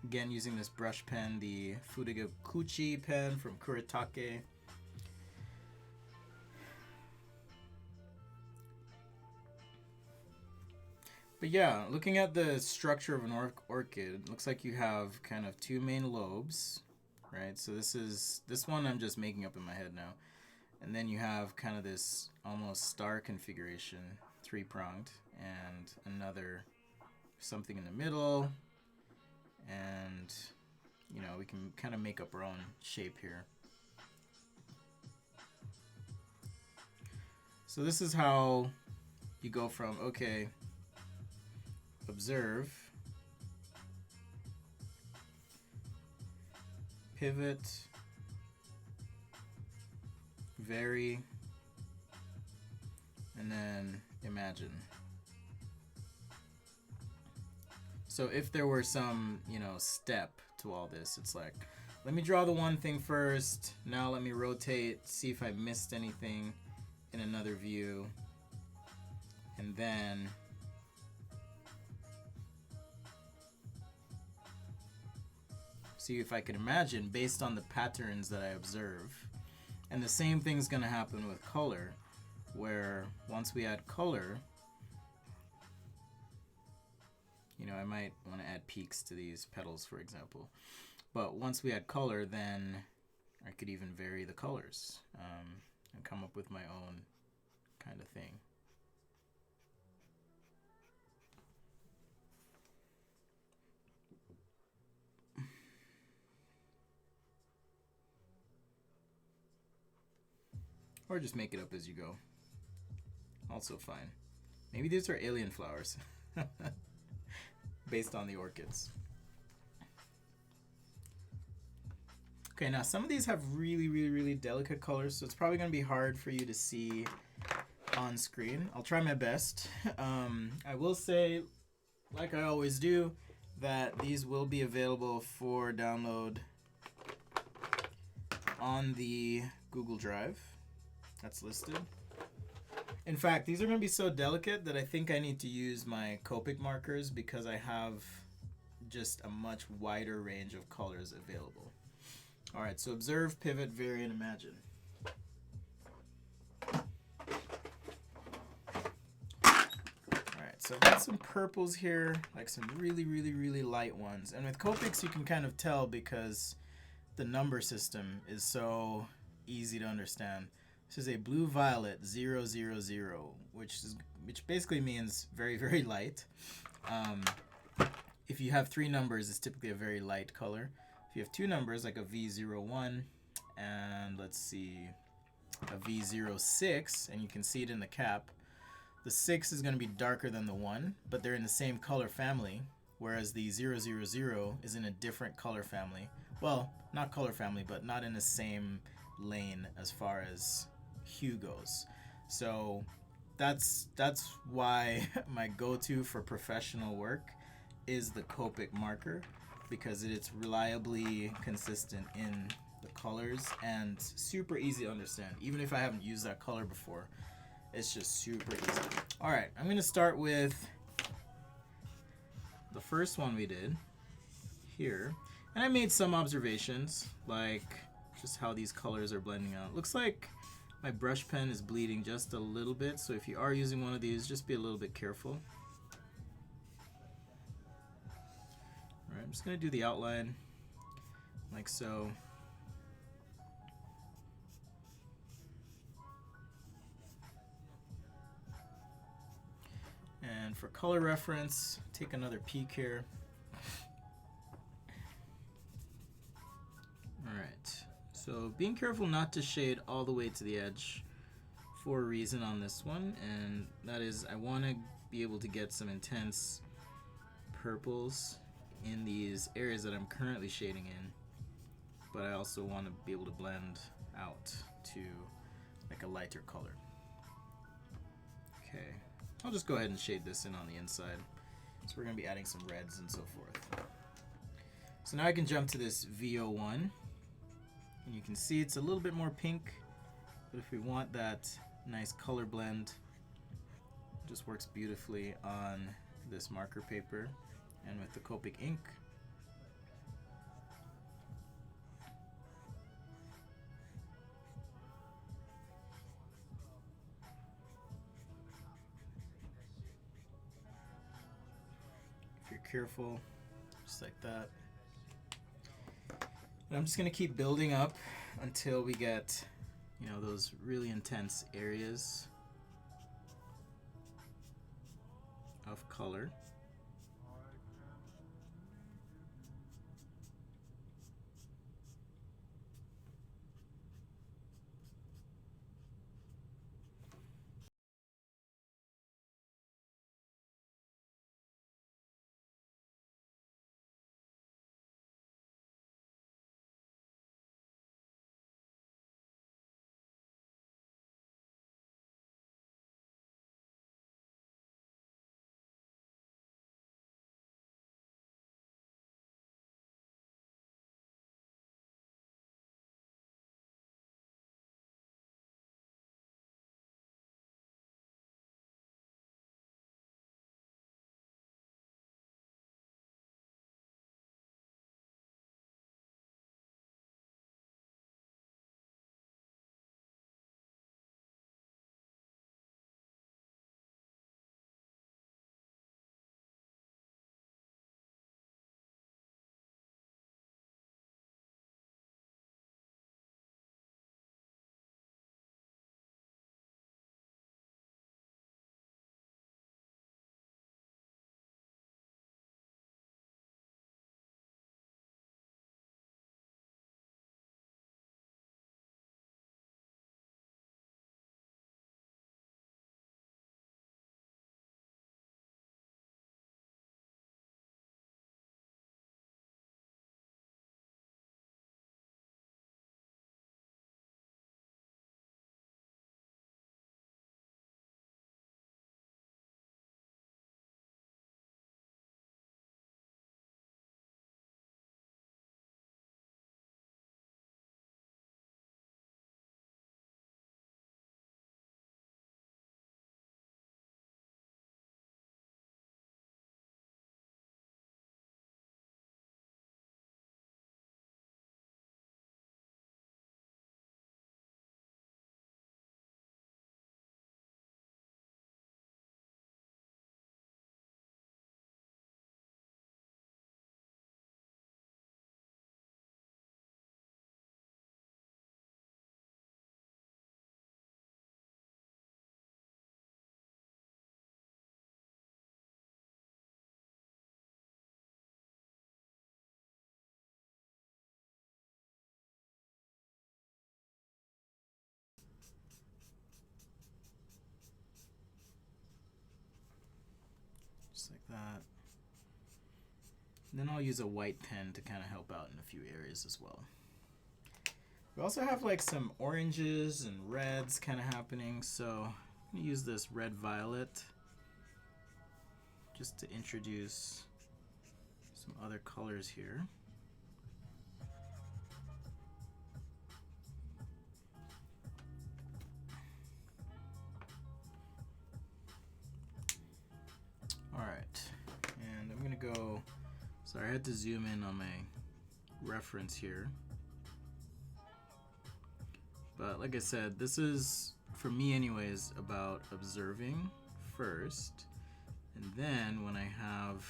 Again, using this brush pen, the Fudegakuchi pen from Kuretake. But yeah, looking at the structure of an orchid, it looks like you have kind of two main lobes, right? So this one I'm just making up in my head now. And then you have kind of this almost star configuration, three-pronged, and another something in the middle. And, you know, we can kind of make up our own shape here. So this is how you go from, okay, observe, pivot, vary, and then imagine. So if there were some, you know, step to all this, it's like, let me draw the one thing first. Now let me rotate, see if I missed anything in another view. And then see if I can imagine based on the patterns that I observe. And the same thing's going to happen with color, where once we add color, you know, I might want to add peaks to these petals, for example. But once we add color, then I could even vary the colors and come up with my own kind of thing. Or just make it up as you go. Also fine. Maybe these are alien flowers. Based on the orchids. Okay, now some of these have really delicate colors, so it's probably going to be hard for you to see on screen. I'll try my best. I will say, like I always do, that these will be available for download on the Google Drive. That's listed. In fact, these are going to be so delicate that I think I need to use my Copic markers because I have just a much wider range of colors available. Alright, so observe, pivot, vary, and imagine. Alright, so I've got some purples here, like some really light ones. And with Copics you can kind of tell because the number system is so easy to understand. This is a blue-violet 000, which basically means very light. If you have three numbers, it's typically a very light color. If you have two numbers, like a V01 and let's see, a V06, and you can see it in the cap, the 6 is going to be darker than the 1, but they're in the same color family, whereas the 000 is in a different color family. Well, not color family, but not in the same lane as far as hue goes. So that's why my go-to for professional work is the Copic marker, because it's reliably consistent in the colors and super easy to understand. Even if I haven't used that color before, it's just super easy. All right, I'm gonna start with the first one we did here, and I made some observations like just how these colors are blending out. Looks like My brush pen is bleeding just a little bit, so if you are using one of these, just be a little bit careful. Alright, I'm just going to do the outline like so. And for color reference, take another peek here. Alright, so being careful not to shade all the way to the edge for a reason on this one, and that is I want to be able to get some intense purples in these areas that I'm currently shading in, but I also want to be able to blend out to like a lighter color. Okay, I'll just go ahead and shade this in on the inside. So we're going to be adding some reds and so forth. So now I can jump to this VO1, and you can see it's a little bit more pink, but if we want that nice color blend, it just works beautifully on this marker paper and with the Copic ink. If you're careful, just like that. And I'm just going to keep building up until we get, you know, those really intense areas of color. Just like that. And then I'll use a white pen to kind of help out in a few areas as well. We also have like some oranges and reds kind of happening, so I'm going to use this red violet just to introduce some other colors here. Alright, and I'm going to go, sorry I had to zoom in on my reference here. But like I said, this is, for me anyways, about observing first, and then when I have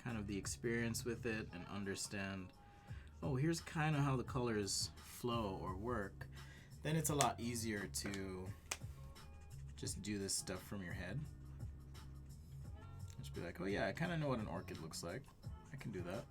kind of the experience with it and understand, oh, here's kind of how the colors flow or work, then it's a lot easier to just do this stuff from your head. Just be like, oh yeah, I kind of know what an orchid looks like. I can do that.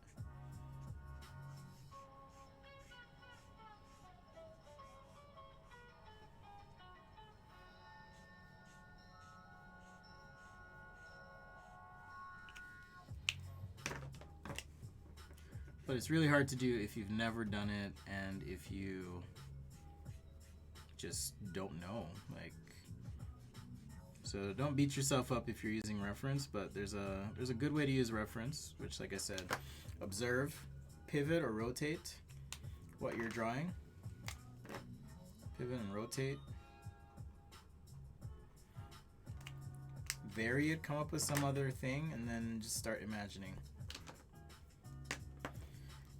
But it's really hard to do if you've never done it and if you just don't know. Like, so don't beat yourself up if you're using reference, but there's a good way to use reference, which, like I said, observe, pivot or rotate what you're drawing. Pivot and rotate. Vary it, come up with some other thing, and then just start imagining.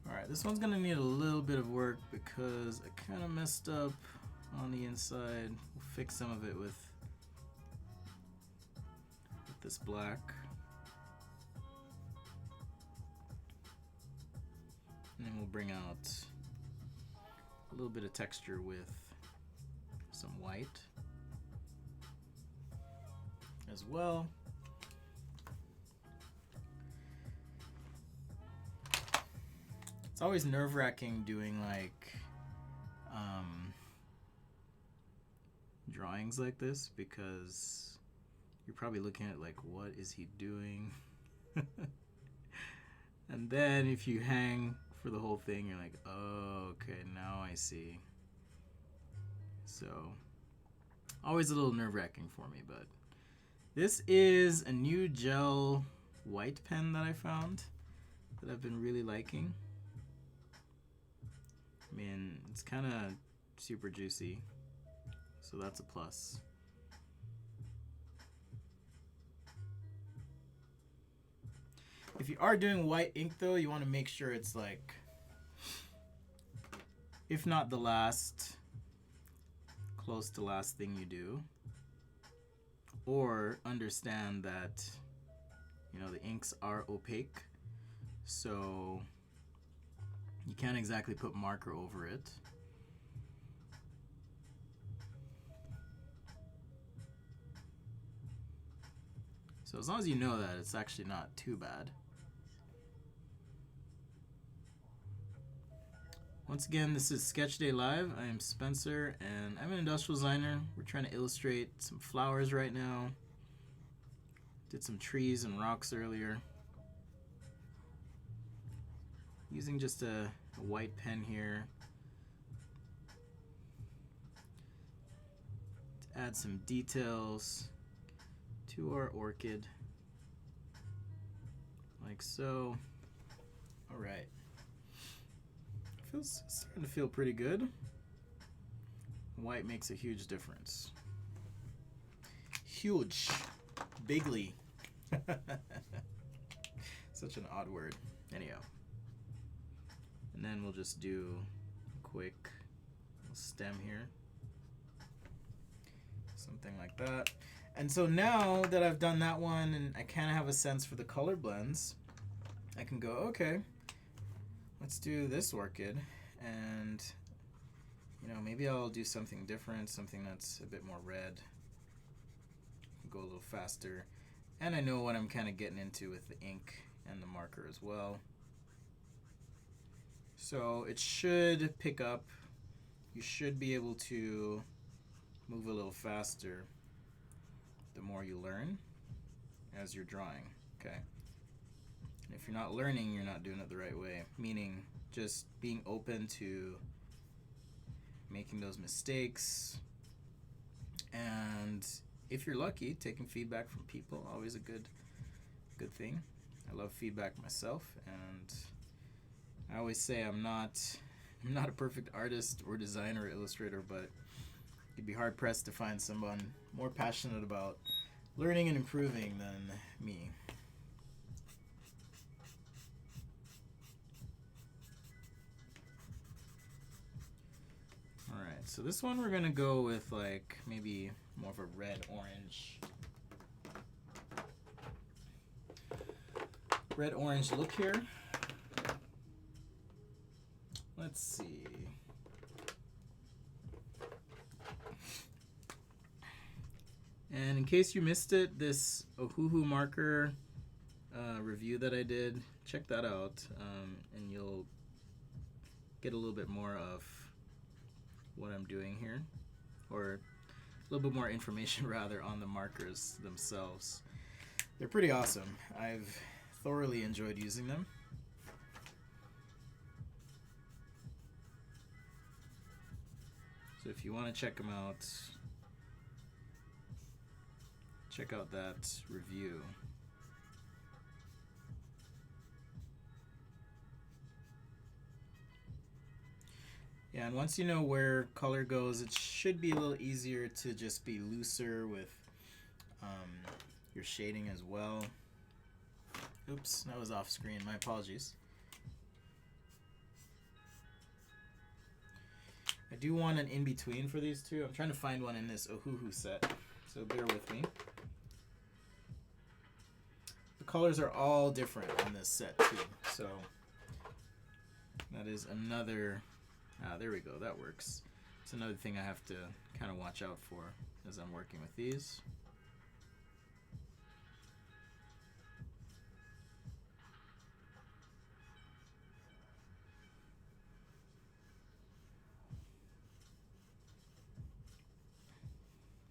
Alright, this one's gonna need a little bit of work because I kind of messed up on the inside. We'll fix some of it with this black. And then we'll bring out a little bit of texture with some white as well. It's always nerve-wracking doing like drawings like this because you're probably looking at like, what is he doing? And then if you hang for the whole thing, you're like, oh, okay, now I see. So always a little nerve-wracking for me, but this is a new gel white pen that I found that I've been really liking. I mean, it's kind of super juicy, so that's a plus. If you are doing white ink though, you want to make sure it's like, if not the last, close to last thing you do, or understand that, you know, the inks are opaque, so you can't exactly put marker over it. So as long as you know that, it's actually not too bad. Once again, this is Sketch Day Live. I am Spencer, and I'm an industrial designer. We're trying to illustrate some flowers right now. Did some trees and rocks earlier. Using just a white pen here to add some details to our orchid, like so. All right. It's starting to feel pretty good. White makes a huge difference. Huge. Bigly. Such an odd word. Anyhow. And then we'll just do a quick stem here. Something like that. And so now that I've done that one and I kind of have a sense for the color blends, I can go, okay, let's do this orchid, and you know, maybe I'll do something different, something that's a bit more red, go a little faster, and I know what I'm kind of getting into with the ink and the marker as well. So it should pick up. You should be able to move a little faster the more you learn as you're drawing, okay? And if you're not learning, you're not doing it the right way, meaning just being open to making those mistakes, and if you're lucky, taking feedback from people, always a good thing. I love feedback myself, and I always say I'm not a perfect artist or designer or illustrator, but you'd be hard pressed to find someone more passionate about learning and improving than me. All right. So this one we're gonna go with like maybe more of a red orange look here. Let's see. And in case you missed it, this Ohuhu marker review that I did, check that out, and you'll get a little bit more of what I'm doing here, or a little bit more information rather on the markers themselves. They're pretty awesome. I've thoroughly enjoyed using them. So if you want to check them out, check out that review. Yeah, and once you know where color goes, it should be a little easier to just be looser with your shading as well. Oops, that was off screen. My apologies. I do want an in-between for these two. I'm trying to find one in this Ohuhu set, so bear with me. The colors are all different in this set too, so that is another... there we go, that works. It's another thing I have to kind of watch out for as I'm working with these.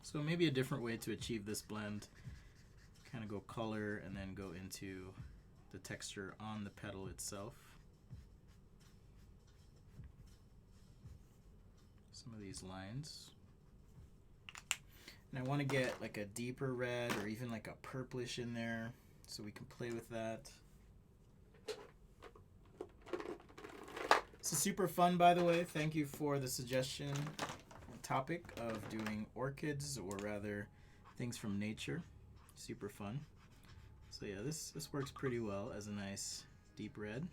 So maybe a different way to achieve this blend, kind of go color and then go into the texture on the petal itself. Some of these lines. And I want to get like a deeper red or even like a purplish in there so we can play with that. This is super fun, by the way. Thank you for the suggestion topic of doing orchids, or rather things from nature. Super fun. So yeah, this works pretty well as a nice deep red.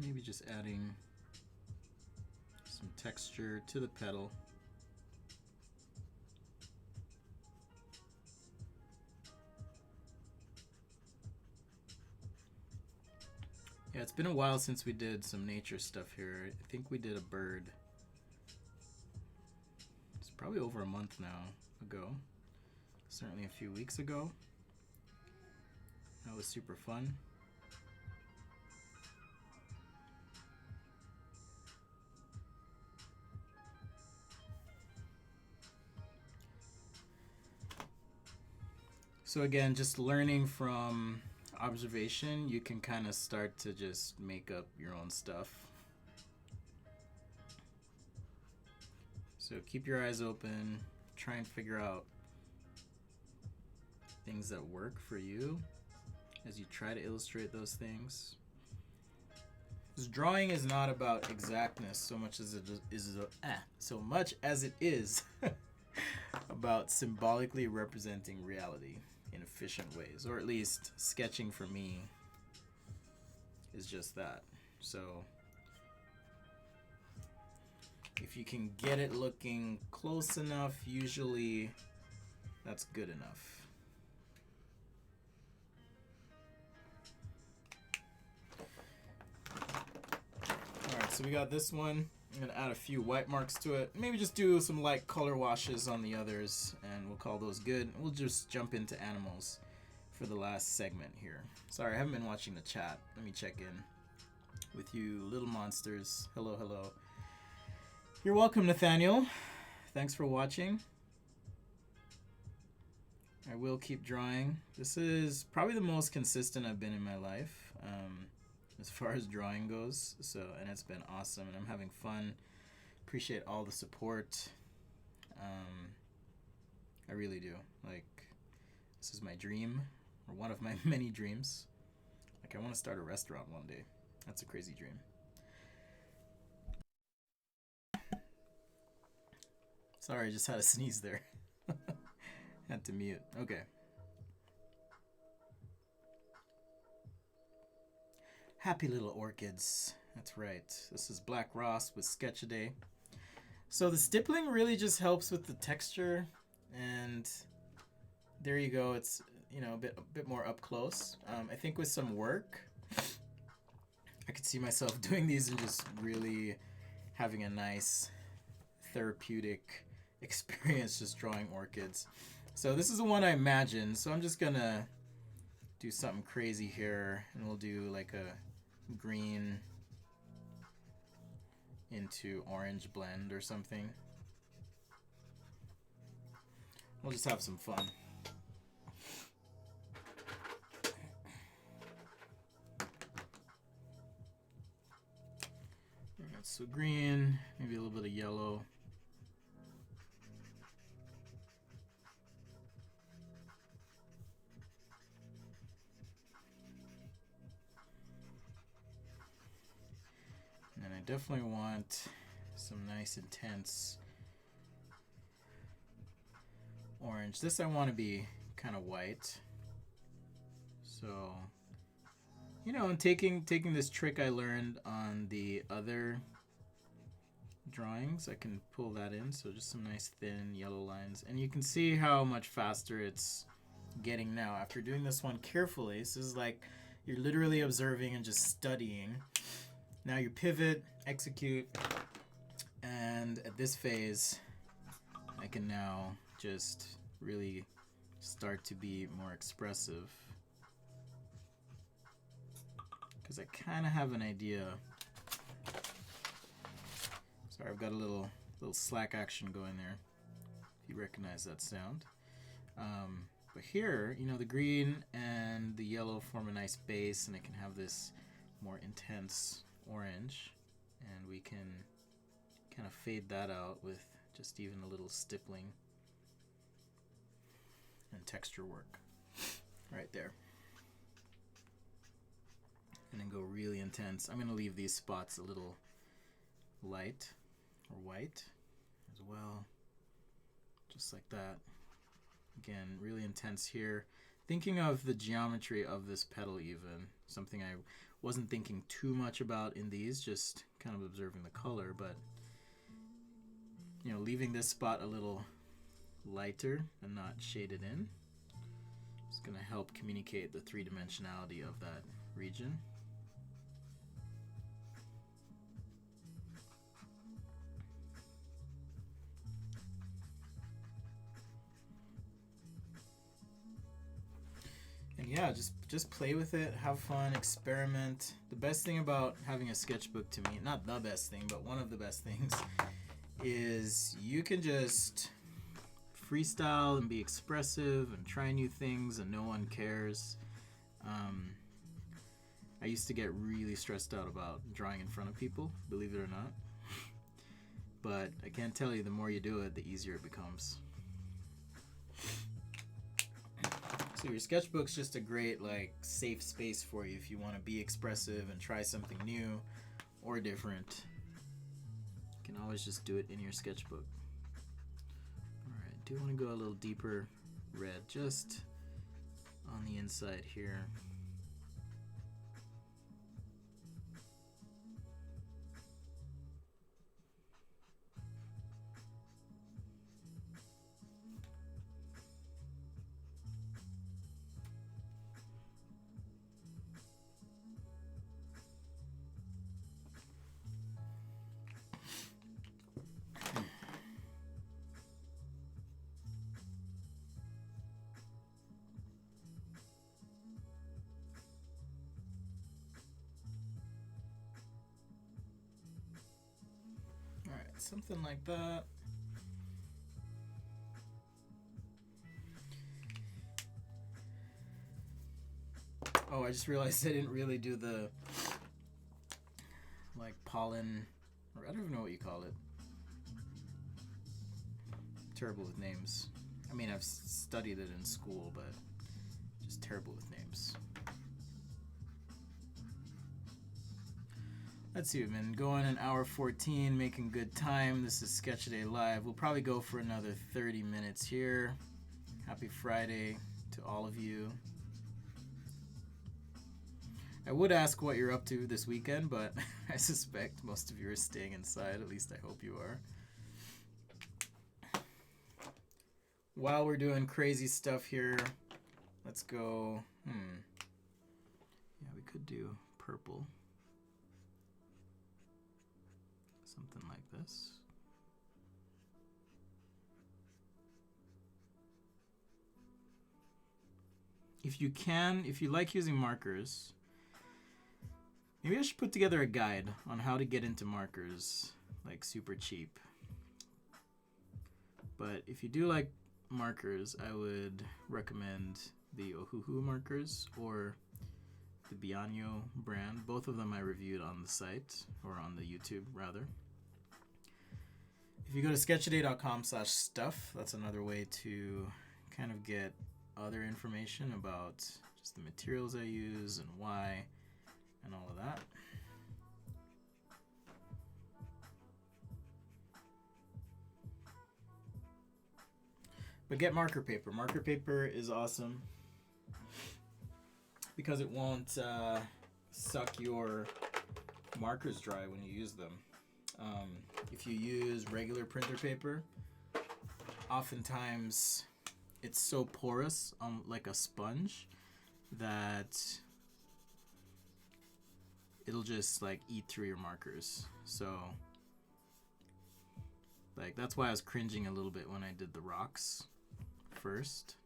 Maybe just adding some texture to the petal. Yeah, it's been a while since we did some nature stuff here. I think we did a bird. It's probably over a month now ago. Certainly a few weeks ago. That was super fun. So again, just learning from observation, you can kind of start to just make up your own stuff. So keep your eyes open, try and figure out things that work for you as you try to illustrate those things. Because drawing is not about exactness so much as it is about symbolically representing reality in efficient ways, or at least sketching for me is just that. So if you can get it looking close enough, usually that's good enough. Alright, so we got this one. I'm going to add a few white marks to it. Maybe just do some light color washes on the others, and we'll call those good. We'll just jump into animals for the last segment here. Sorry, I haven't been watching the chat. Let me check in with you little monsters. Hello, hello. You're welcome, Nathaniel. Thanks for watching. I will keep drawing. This is probably the most consistent I've been in my life. As far as drawing goes, and it's been awesome, and I'm having fun. Appreciate all the support. I really do. Like, this is my dream, or one of my many dreams. Like, Like, I want to start a restaurant one day. That's a crazy dream. Sorry, I just had a sneeze there. Had to mute. Okay. Happy little orchids. That's right. This is Black Ross with Sketch-A-Day. So the stippling really just helps with the texture, and there you go. It's, you know, a bit more up close. I think with some work, I could see myself doing these and just really having a nice therapeutic experience just drawing orchids. So this is the one I imagined, so I'm just gonna do something crazy here, and we'll do like a green into orange blend or something. We'll just have some fun. Alright, so green, maybe a little bit of yellow. And I definitely want some nice intense orange. This I want to be kind of white. So, you know, and taking this trick I learned on the other drawings, I can pull that in. So just some nice thin yellow lines. And you can see how much faster it's getting now after doing this one carefully. This is like you're literally observing and just studying. Now you pivot, execute, and at this phase, I can now just really start to be more expressive, because I kind of have an idea. Sorry, I've got a little slack action going there, if you recognize that sound. But here, you know, the green and the yellow form a nice base, and it can have this more intense orange, and we can kind of fade that out with just even a little stippling and texture work right there, and then go really intense. I'm going to leave these spots a little light or white as well, just like that. Again, really intense here, thinking of the geometry of this petal, even something I wasn't thinking too much about in these, just kind of observing the color, but you know, leaving this spot a little lighter and not shaded in. It's going to help communicate the three-dimensionality of that region. And yeah, just play with it, have fun, experiment. The best thing about having a sketchbook, to me, not the best thing, but one of the best things, is you can just freestyle and be expressive and try new things, and no one cares. I used to get really stressed out about drawing in front of people, believe it or not. But I can't tell you, the more you do it, the easier it becomes. So your sketchbook's just a great, like, safe space for you if you want to be expressive and try something new or different. You can always just do it in your sketchbook. Alright, do want to go a little deeper red, just on the inside here. Something like that. Oh, I just realized I didn't really do the, like, pollen, or I don't even know what you call it. Terrible with names. I mean, I've studied it in school, but just terrible with names. Let's see, we've been going an hour 14, making good time. This is Sketch Day Live. We'll probably go for another 30 minutes here. Happy Friday to all of you. I would ask what you're up to this weekend, but I suspect most of you are staying inside. At least I hope you are. While we're doing crazy stuff here, let's go. Yeah, we could do purple. Something like this. If you can, if you like using markers, maybe I should put together a guide on how to get into markers, like super cheap. But if you do like markers, I would recommend the Ohuhu markers or the Bianyo brand. Both of them I reviewed on the site, or on the YouTube rather. If you go to sketchaday.com/stuff, that's another way to kind of get other information about just the materials I use and why and all of that. But get marker paper. Marker paper is awesome because it won't suck your markers dry when you use them. If you use regular printer paper, oftentimes it's so porous, like a sponge, that it'll just like eat through your markers. So like that's why I was cringing a little bit when I did the rocks first,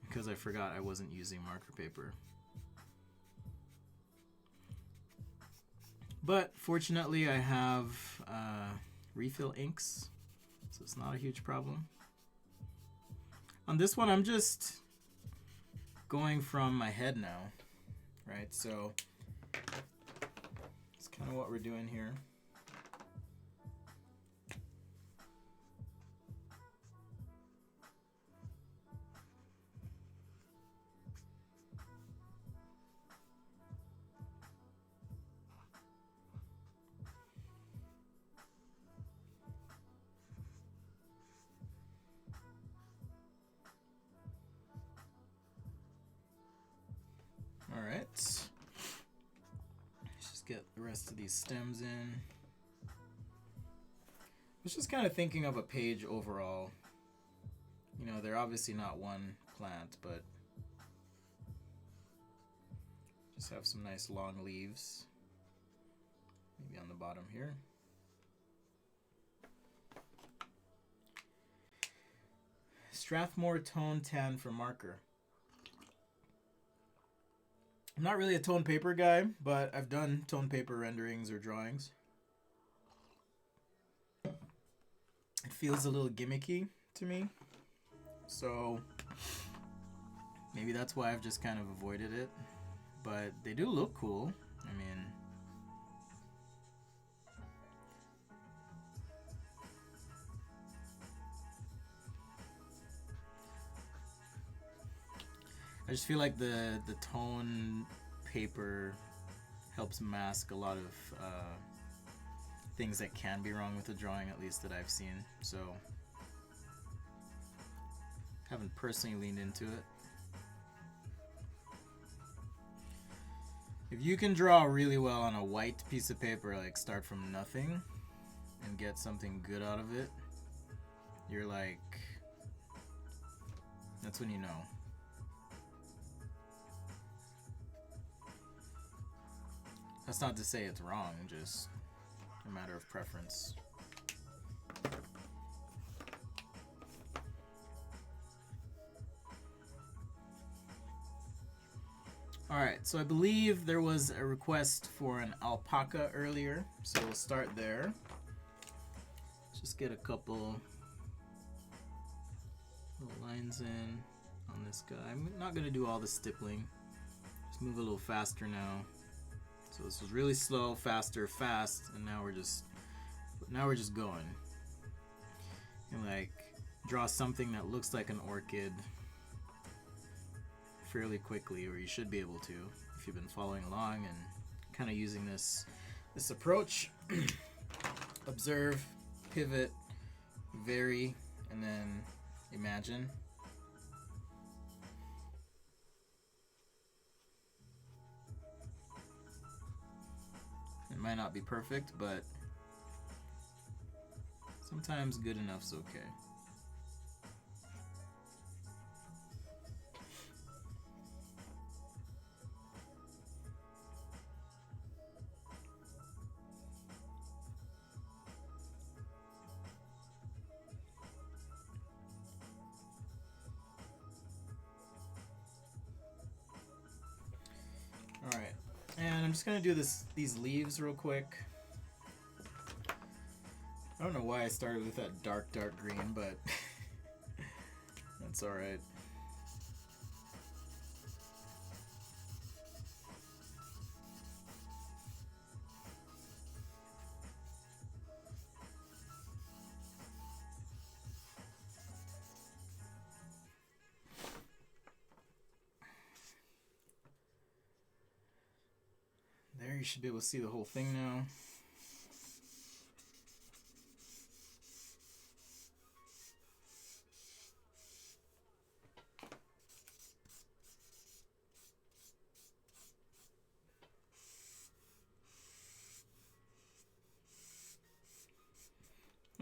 because I forgot I wasn't using marker paper. But fortunately I have refill inks, so it's not a huge problem. On this one I'm just going from my head now, right? So it's kind of what we're doing here. Alright, let's just get the rest of these stems in. I was just kind of thinking of a page overall. You know, they're obviously not one plant, but just have some nice long leaves. Maybe on the bottom here. Strathmore Tone Tan for marker. I'm not really a tone paper guy, but I've done tone paper renderings or drawings. It feels a little gimmicky to me, so maybe that's why I've just kind of avoided it. But they do look cool. I mean, I just feel like the tone paper helps mask a lot of things that can be wrong with the drawing, at least that I've seen. So haven't personally leaned into it. If you can draw really well on a white piece of paper, like start from nothing and get something good out of it, you're like, that's when you know. That's not to say it's wrong, just a matter of preference. Alright, so I believe there was a request for an alpaca earlier, so we'll start there. Let's just get a couple little lines in on this guy. I'm not going to do all the stippling. Just move a little faster now. So this was really slow, faster, fast, and now we're just going. And like draw something that looks like an orchid fairly quickly, or you should be able to you've been following along and kind of using this approach. Observe, pivot, vary, and then imagine. It might not be perfect, but sometimes good enough's okay. Alright, and I'm just going to do these leaves real quick. I don't know why I started with that dark green, but that's alright. There, you should be able to see the whole thing now.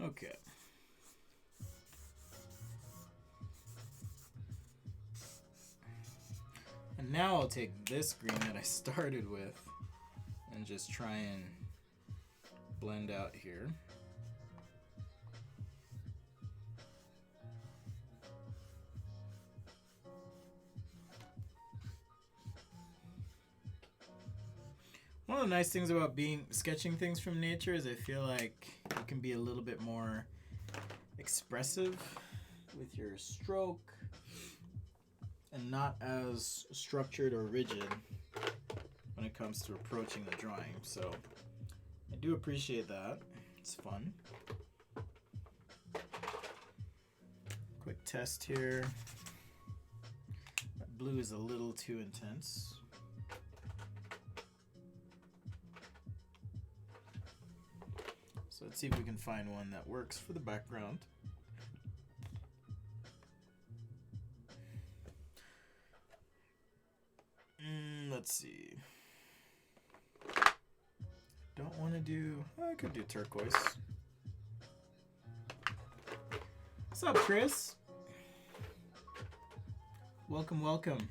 Okay. And now I'll take this green that I started with and just try and blend out here. One of the nice things about sketching things from nature is I feel like you can be a little bit more expressive with your stroke and not as structured or rigid when it comes to approaching the drawing. So I do appreciate that. It's fun. Quick test here. That blue is a little too intense. So let's see if we can find one that works for the background. Let's see. Don't want to do... I could do turquoise. What's up, Chris? Welcome, welcome.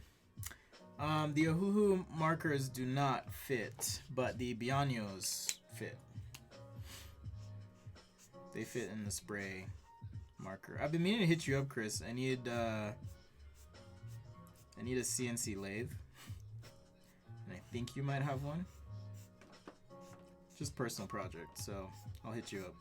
The Ohuhu markers do not fit, but the Bianos fit. They fit in the spray marker. I've been meaning to hit you up, Chris. I need a CNC lathe. And I think you might have one. Just personal project, so I'll hit you up.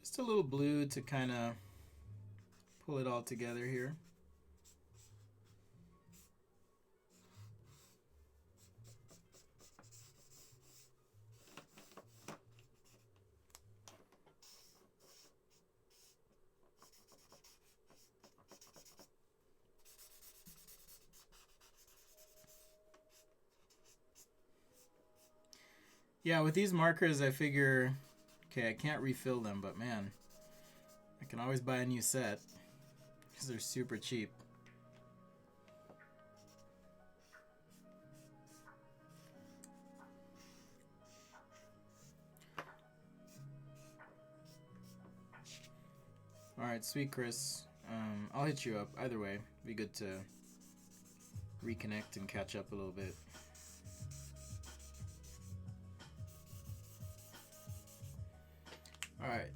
Just a little blue to kind of pull it all together here. Yeah, with these markers, I figure, okay, I can't refill them, but man, I can always buy a new set because they're super cheap. All right, sweet Chris. I'll hit you up. Either way, it'd be good to reconnect and catch up a little bit. Alright,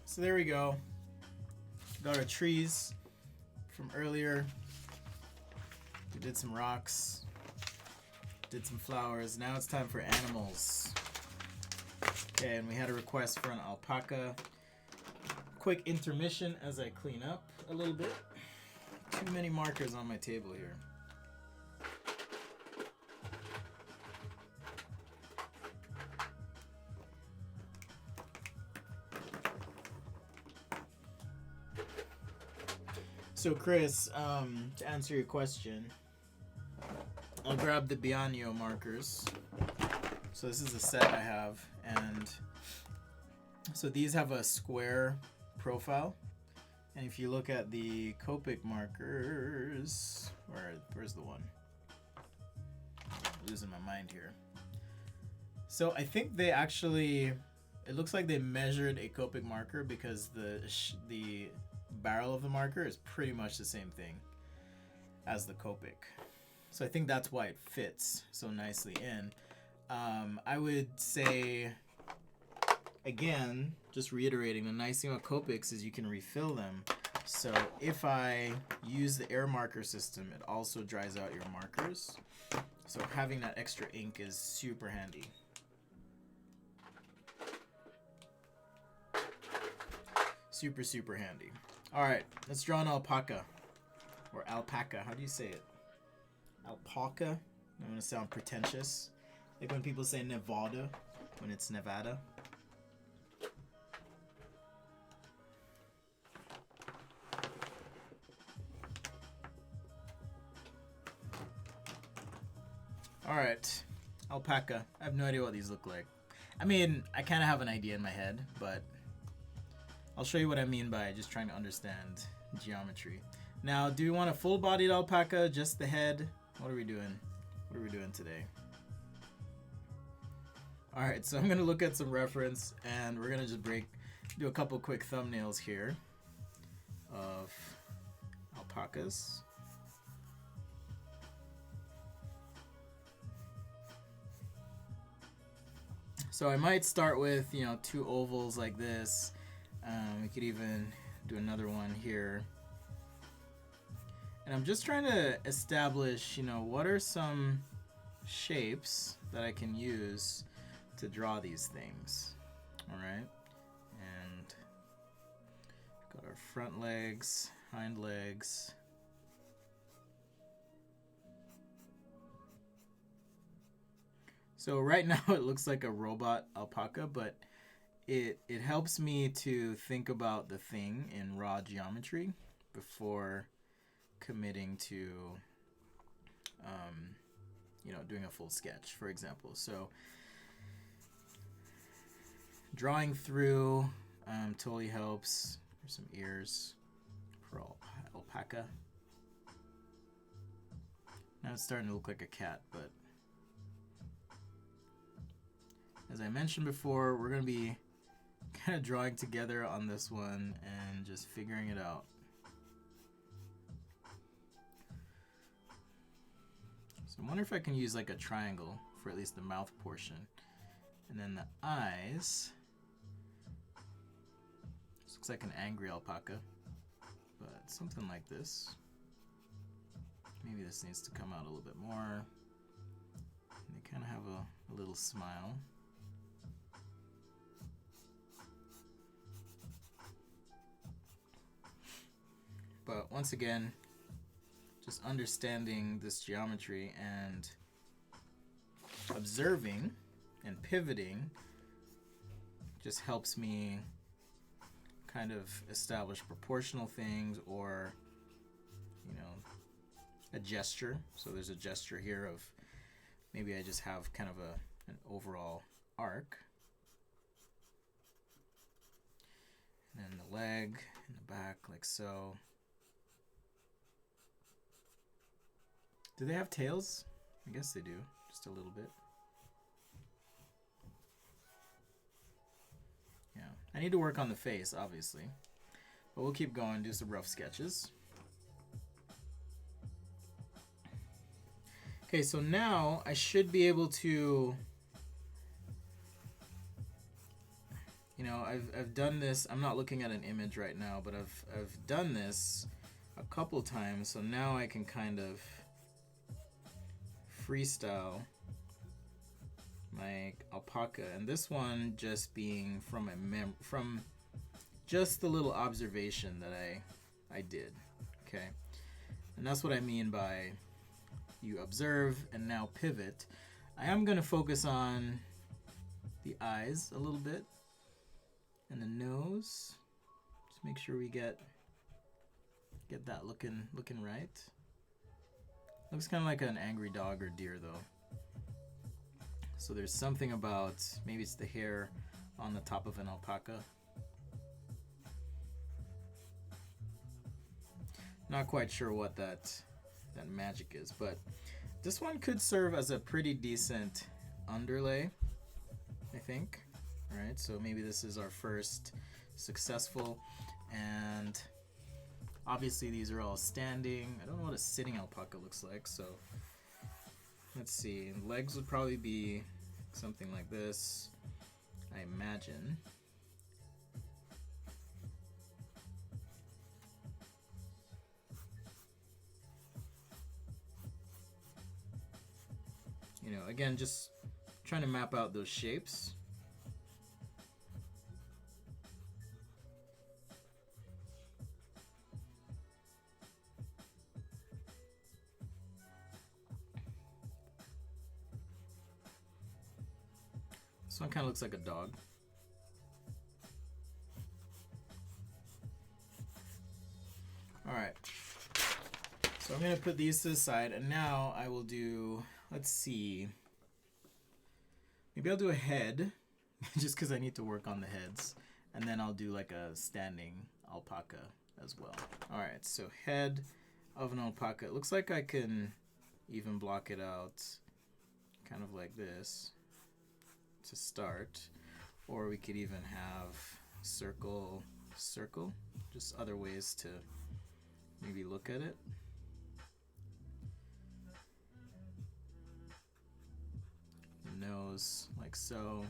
so there we go. Got our trees from earlier. We did some rocks, did some flowers. Now it's time for animals. Okay, and we had a request for an alpaca. Quick intermission as I clean up a little bit. Too many markers on my table here. So Chris, to answer your question, I'll grab the Bianio markers. So this is the set I have, and so these have a square profile. And if you look at the Copic markers, where's the one? I'm losing my mind here. So I think they actually, it looks like they measured a Copic marker because the barrel of the marker is pretty much the same thing as the Copic. So I think that's why it fits so nicely in. I would say, again, just reiterating, the nice thing about Copics is you can refill them. So if I use the air marker system, it also dries out your markers. So having that extra ink is super handy. Super, super handy. All right, let's draw an alpaca, or alpaca. How do you say it? Alpaca. I'm gonna sound pretentious, like when people say Nevada, when it's Nevada. All right, alpaca. I have no idea what these look like. I mean, I kind of have an idea in my head, but I'll show you what I mean by just trying to understand geometry. Now, do we want a full-bodied alpaca, just the head? What are we doing? What are we doing today? All right, so I'm gonna look at some reference, and we're gonna just do a couple quick thumbnails here of alpacas. So I might start with, you know, two ovals like this. We could even do another one here. And I'm just trying to establish, you know, what are some shapes that I can use to draw these things. All right. And got our front legs, hind legs. So right now it looks like a robot alpaca, but it helps me to think about the thing in raw geometry before committing to you know, doing a full sketch, for example. So drawing through totally helps. There's some ears for alpaca. Now it's starting to look like a cat, but as I mentioned before, we're going to be kind of drawing together on this one and just figuring it out. So I wonder if I can use like a triangle for at least the mouth portion. And then the eyes. This looks like an angry alpaca, but something like this. Maybe this needs to come out a little bit more. And they kind of have a little smile. But once again, just understanding this geometry and observing and pivoting just helps me kind of establish proportional things, or, you know, a gesture. So there's a gesture here of maybe I just have kind of an overall arc. And then the leg in the back like so. Do they have tails? I guess they do, just a little bit. Yeah, I need to work on the face, obviously. But we'll keep going, do some rough sketches. Okay, so now I should be able to, you know, I've done this. I'm not looking at an image right now, but I've done this a couple times, so now I can kind of freestyle my alpaca, and this one just being from from just the little observation that I did. Okay, and that's what I mean by you observe and now pivot. I am going to focus on the eyes a little bit and the nose. Just make sure we get Get that looking right. Looks kind of like an angry dog or deer though. So there's something about, maybe it's the hair on the top of an alpaca. Not quite sure what that magic is, but this one could serve as a pretty decent underlay, I think. All right, so maybe this is our first successful, and obviously these are all standing. I don't know what a sitting alpaca looks like, so let's see. Legs would probably be something like this, I imagine. You know, again, just trying to map out those shapes. This one kind of looks like a dog. Alright, so I'm going to put these to the side, and now I will do, let's see, maybe I'll do a head, just because I need to work on the heads, and then I'll do like a standing alpaca as well. Alright, so head of an alpaca. It looks like I can even block it out kind of like this to start, or we could even have circle, circle, just other ways to maybe look at it. Nose like so.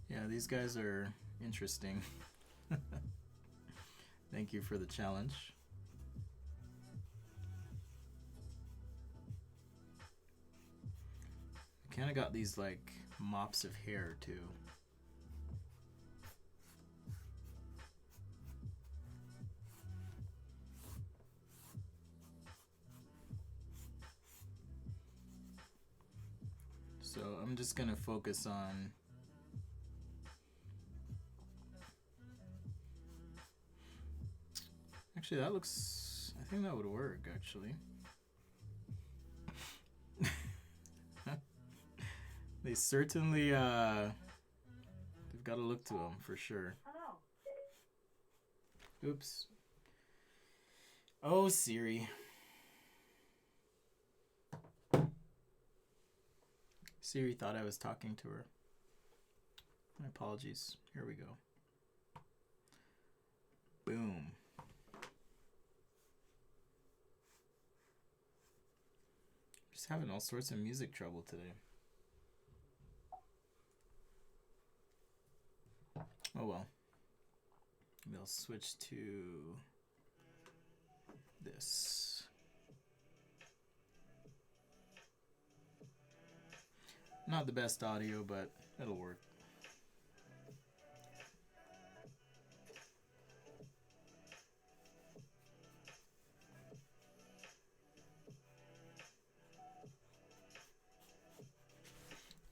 Yeah, these guys are interesting. Thank you for the challenge. Kind of got these like mops of hair too. So I'm just gonna focus on actually that looks, I think that would work actually. They certainly, they've got a look to them for sure.
Hello.
Oops. Oh, Siri. Siri thought I was talking to her. My apologies. Here we go. Boom. Just having all sorts of music trouble today. Oh well. Maybe I'll switch to this. Not the best audio, but it'll work.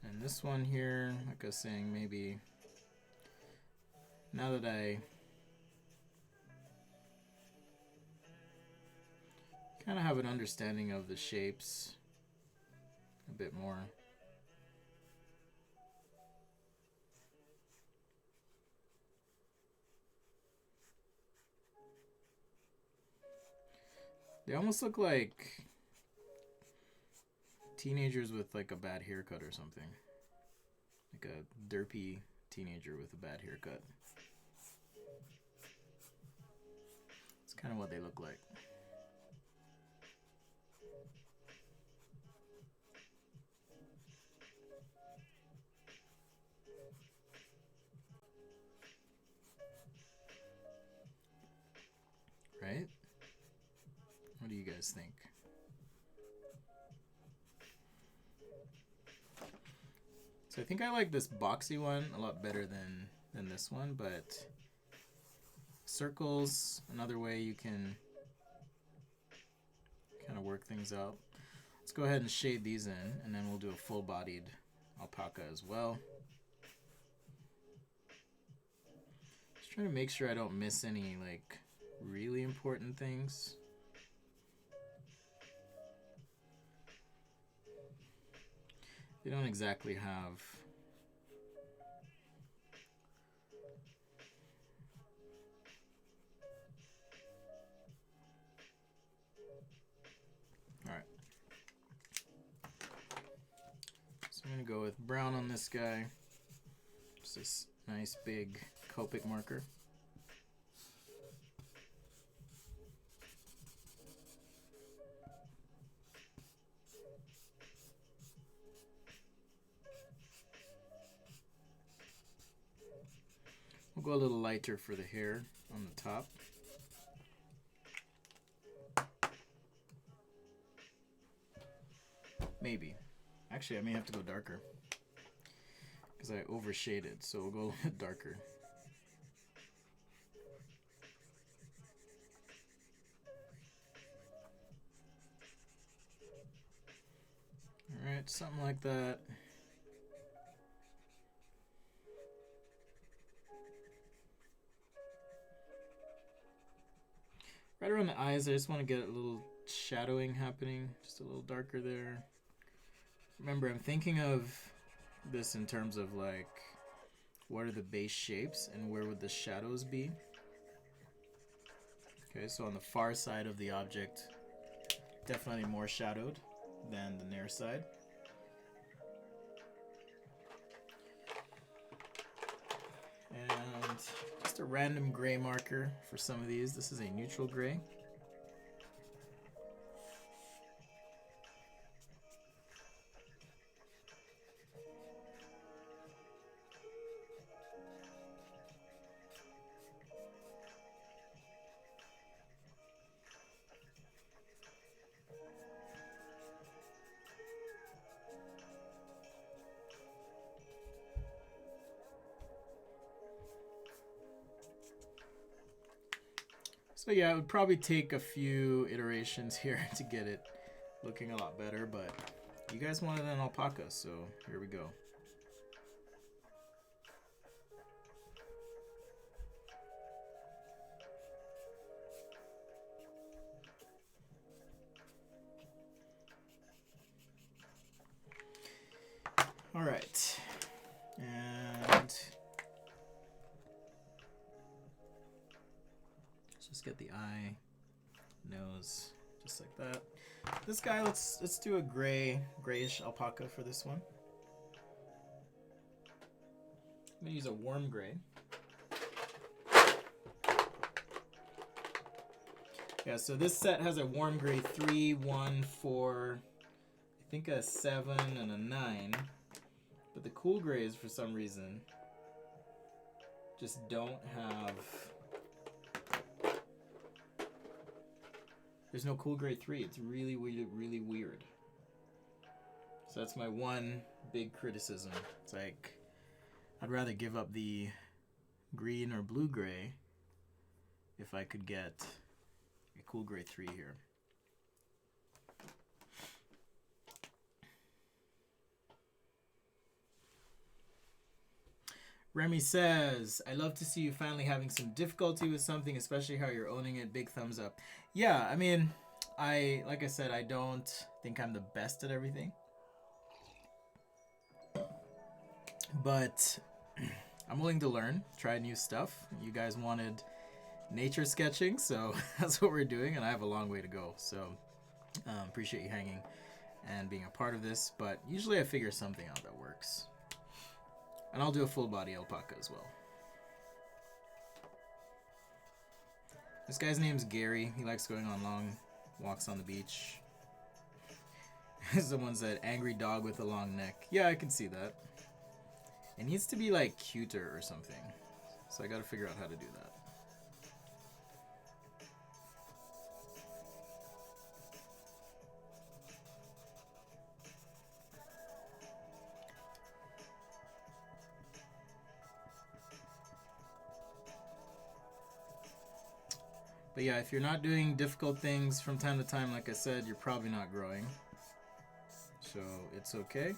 And this one here, like I was saying, maybe now that I kind of have an understanding of the shapes a bit more. They almost look like teenagers with like a bad haircut or something. Like a derpy teenager with a bad haircut. It's kind of what they look like. Right? What do you guys think? So I think I like this boxy one a lot better than this one, but circles, another way you can kind of work things out. Let's go ahead and shade these in, and then we'll do a full-bodied alpaca as well. Just trying to make sure I don't miss any like really important things. They don't exactly have alright. So I'm going to go with brown on this guy. Just this nice big Copic marker. We'll go a little lighter for the hair on the top. Maybe. Actually, I may have to go darker because I overshaded, so we'll go a little bit darker. Alright, something like that. Right around the eyes, I just want to get a little shadowing happening, just a little darker there. Remember, I'm thinking of this in terms of like, what are the base shapes and where would the shadows be? Okay, so on the far side of the object, definitely more shadowed than the near side. And just a random gray marker for some of these. This is a neutral gray. So yeah, it would probably take a few iterations here to get it looking a lot better, but you guys wanted an alpaca, so here we go. All right, and let's just get the eye, nose, just like that. This guy, let's do a grayish alpaca for this one. I'm gonna use a warm gray. Yeah, so this set has a warm gray 3, 1, 4, I think a 7 and a 9. But the cool grays, for some reason, just don't have... There's no cool gray 3. It's really, really, really weird. So that's my one big criticism. It's like, I'd rather give up the green or blue gray if I could get a cool gray 3 here. Remy says, I love to see you finally having some difficulty with something, especially how you're owning it. Big thumbs up. Yeah, I mean, like I said, I don't think I'm the best at everything. But I'm willing to learn, try new stuff. You guys wanted nature sketching, so that's what we're doing, and I have a long way to go. So appreciate you hanging and being a part of this, but usually I figure something out that works. And I'll do a full body alpaca as well. This guy's name's Gary. He likes going on long walks on the beach. Someone said, angry dog with a long neck. Yeah, I can see that. It needs to be like cuter or something. So I gotta figure out how to do that. But yeah, if you're not doing difficult things from time to time, like I said, you're probably not growing. So it's okay.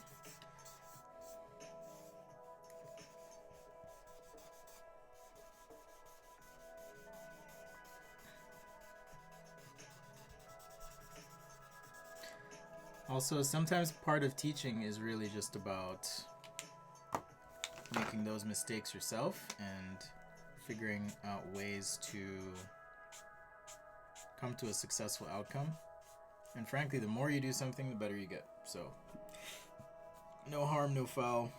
Also, sometimes part of teaching is really just about making those mistakes yourself and figuring out ways to come to a successful outcome. And frankly, the more you do something, the better you get. So, no harm, no foul.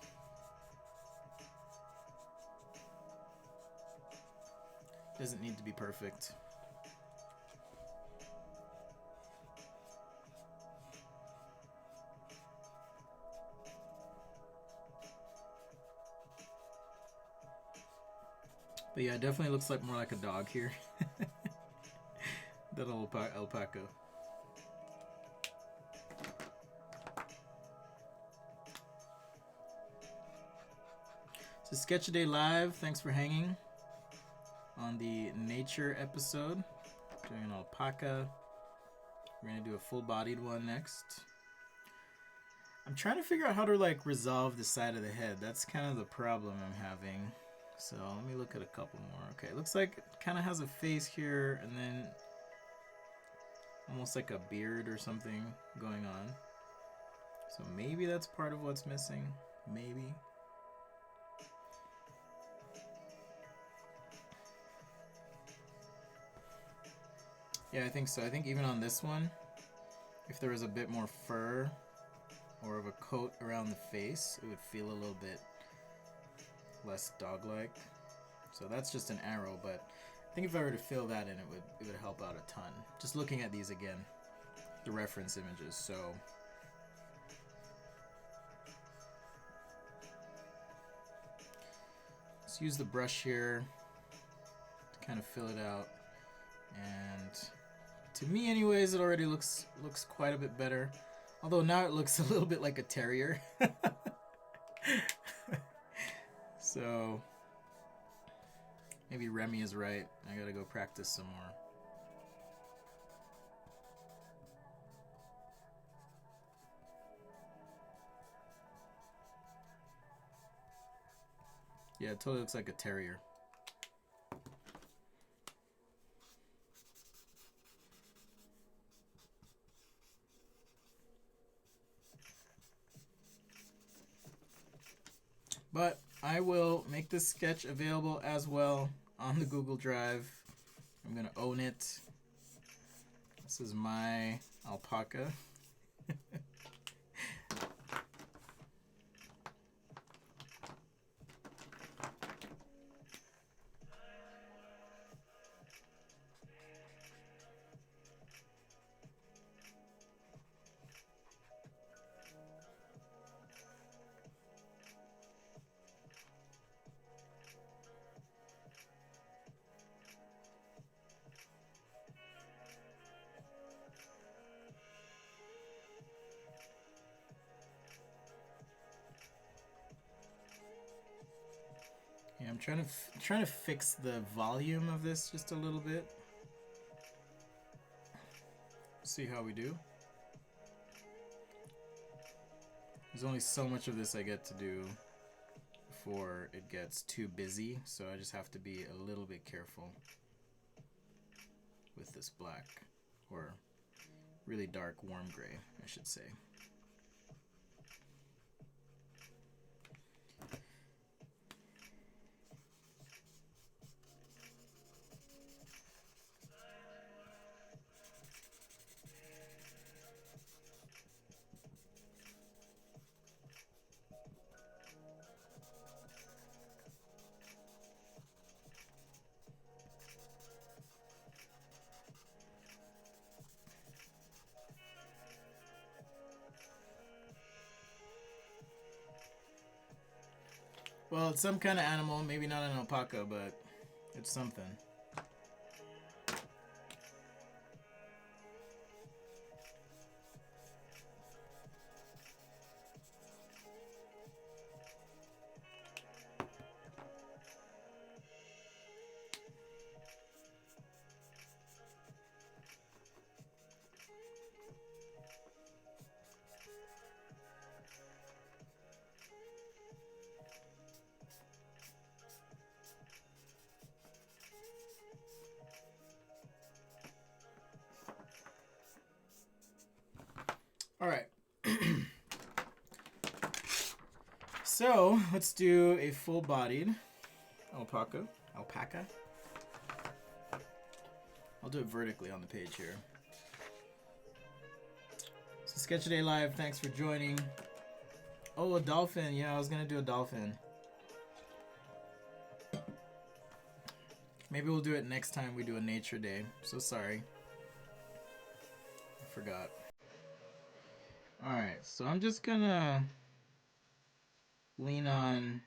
Doesn't need to be perfect. But yeah, it definitely looks like more like a dog here. That alpaca. So Sketch a Day Live, thanks for hanging on the nature episode. Doing an alpaca. We're gonna do a full-bodied one next. I'm trying to figure out how to like resolve the side of the head. That's kind of the problem I'm having. So let me look at a couple more. Okay, it looks like it kind of has a face here and then almost like a beard or something going on. So maybe that's part of what's missing. Maybe. Yeah, I think so. I think even on this one, if there was a bit more fur or of a coat around the face, it would feel a little bit less dog-like. So that's just an arrow, but I think if I were to fill that in, it would help out a ton. Just looking at these again, the reference images. So let's use the brush here to kind of fill it out. And to me anyways, it already looks quite a bit better. Although now it looks a little bit like a terrier. So maybe Remy is right. I gotta go practice some more. Yeah, it totally looks like a terrier. But I will make this sketch available as well on the Google Drive. I'm going to own it. This is my alpaca. Yeah, I'm trying to fix the volume of this just a little bit. See how we do. There's only so much of this I get to do before it gets too busy, so I just have to be a little bit careful with this black, or really dark warm gray, I should say. Well, it's some kind of animal, maybe not an alpaca, but it's something. All right. So let's do a full-bodied alpaca. Alpaca. I'll do it vertically on the page here. So Sketch Day Live, thanks for joining. Oh, a dolphin. Yeah, I was gonna do a dolphin. Maybe we'll do it next time we do a nature day. So sorry. I forgot. Alright, so I'm just gonna lean on...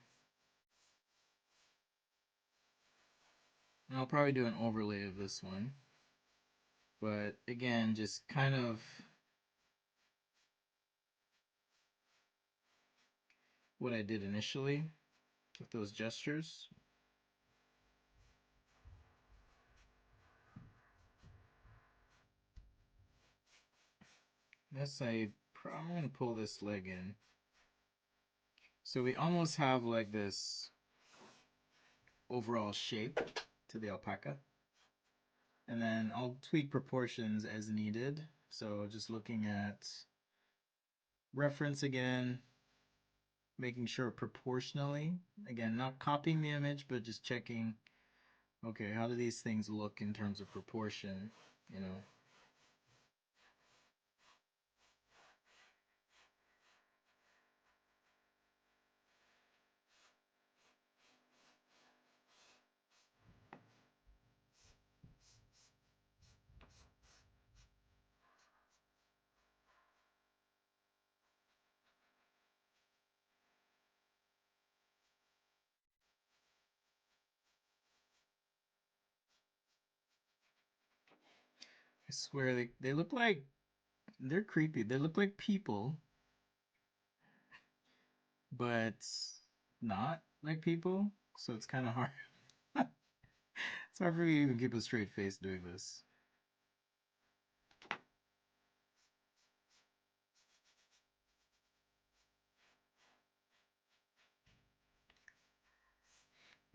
I'll probably do an overlay of this one. But again, just kind of what I did initially with those gestures. I'm gonna pull this leg in. So we almost have like this overall shape to the alpaca. And then I'll tweak proportions as needed. So just looking at reference again, making sure proportionally, again, not copying the image, but just checking, okay, how do these things look in terms of proportion, you know? I swear they look like, they're creepy. They look like people, but not like people. So it's kind of hard. It's hard for me to even keep a straight face doing this.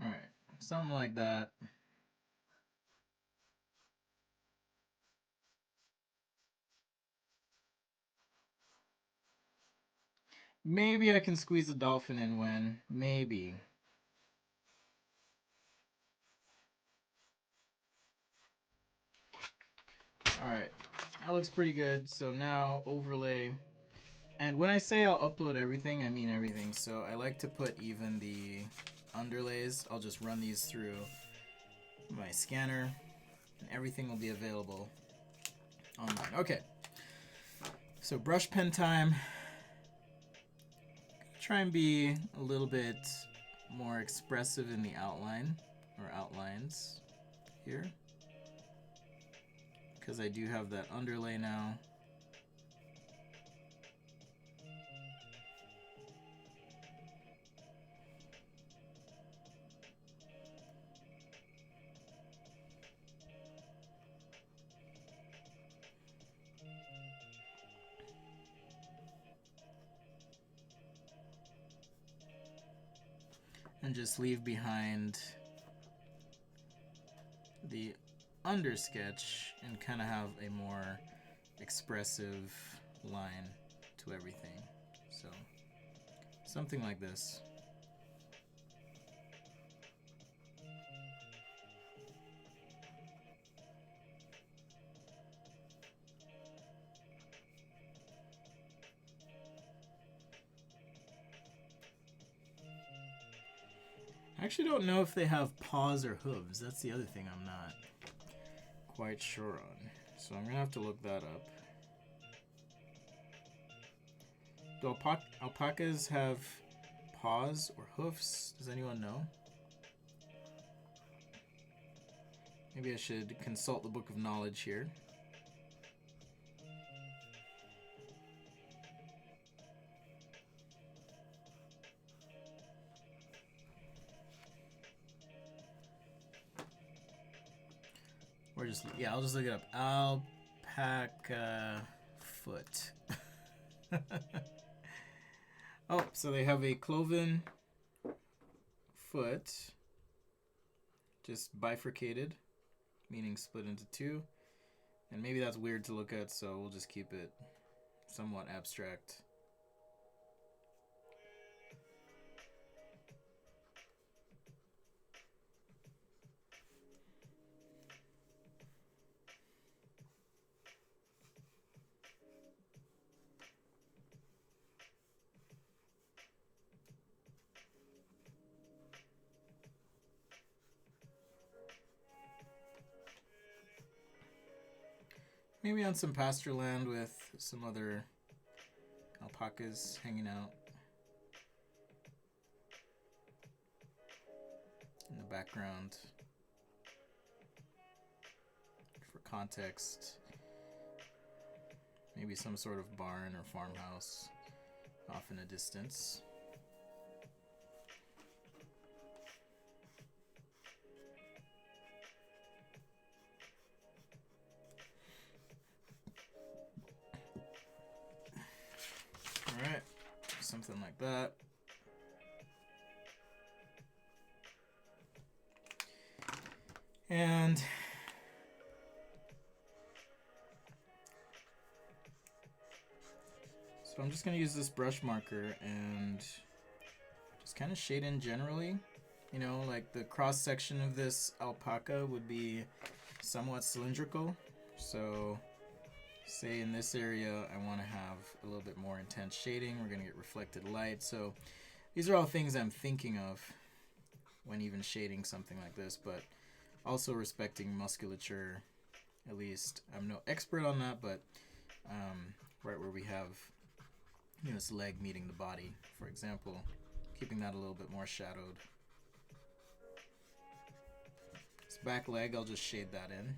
All right, something like that. Maybe I can squeeze a dolphin in when, maybe. All right, that looks pretty good. So now overlay. And when I say I'll upload everything, I mean everything. So I like to put even the underlays. I'll just run these through my scanner and everything will be available online. Okay, so brush pen time. Try and be a little bit more expressive in the outline or outlines here, because I do have that underlay now. And just leave behind the under sketch and kind of have a more expressive line to everything. So something like this. I actually don't know if they have paws or hooves. That's the other thing I'm not quite sure on. So I'm gonna have to look that up. Do alpacas have paws or hoofs? Does anyone know? Maybe I should consult the book of knowledge here. Or just, yeah, I'll just look it up. Alpaca foot. Oh, so they have a cloven foot, just bifurcated, meaning split into two. And maybe that's weird to look at, so we'll just keep it somewhat abstract. Maybe on some pasture land with some other alpacas hanging out in the background for context. Maybe some sort of barn or farmhouse off in a distance. Alright, something like that. And so I'm just going to use this brush marker and just kind of shade in generally. You know, like the cross section of this alpaca would be somewhat cylindrical. So say in this area I want to have a little bit more intense shading. We're going to get reflected light. So these are all things I'm thinking of when even shading something like this, but also respecting musculature. At least I'm no expert on that, but right where we have, you know, this leg meeting the body, for example, keeping that a little bit more shadowed. This back leg, I'll just shade that in.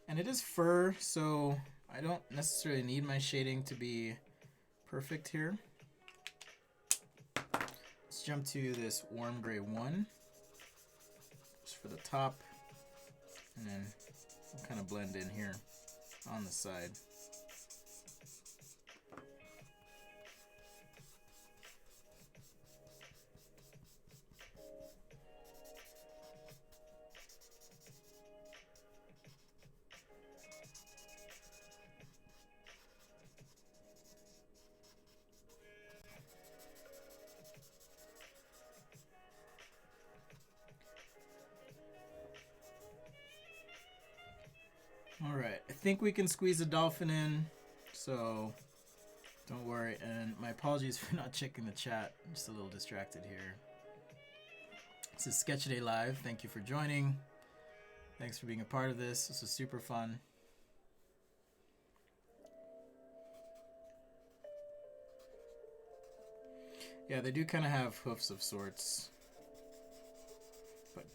And it is fur, so I don't necessarily need my shading to be perfect here. Let's jump to this warm gray 1, just for the top, and then we'll kind of blend in here on the side. Alright, I think we can squeeze a dolphin in, so don't worry. And my apologies for not checking the chat. I'm just a little distracted here. This is Sketchaday Live. Thank you for joining. Thanks for being a part of this. This was super fun. Yeah, they do kind of have hoofs of sorts. But,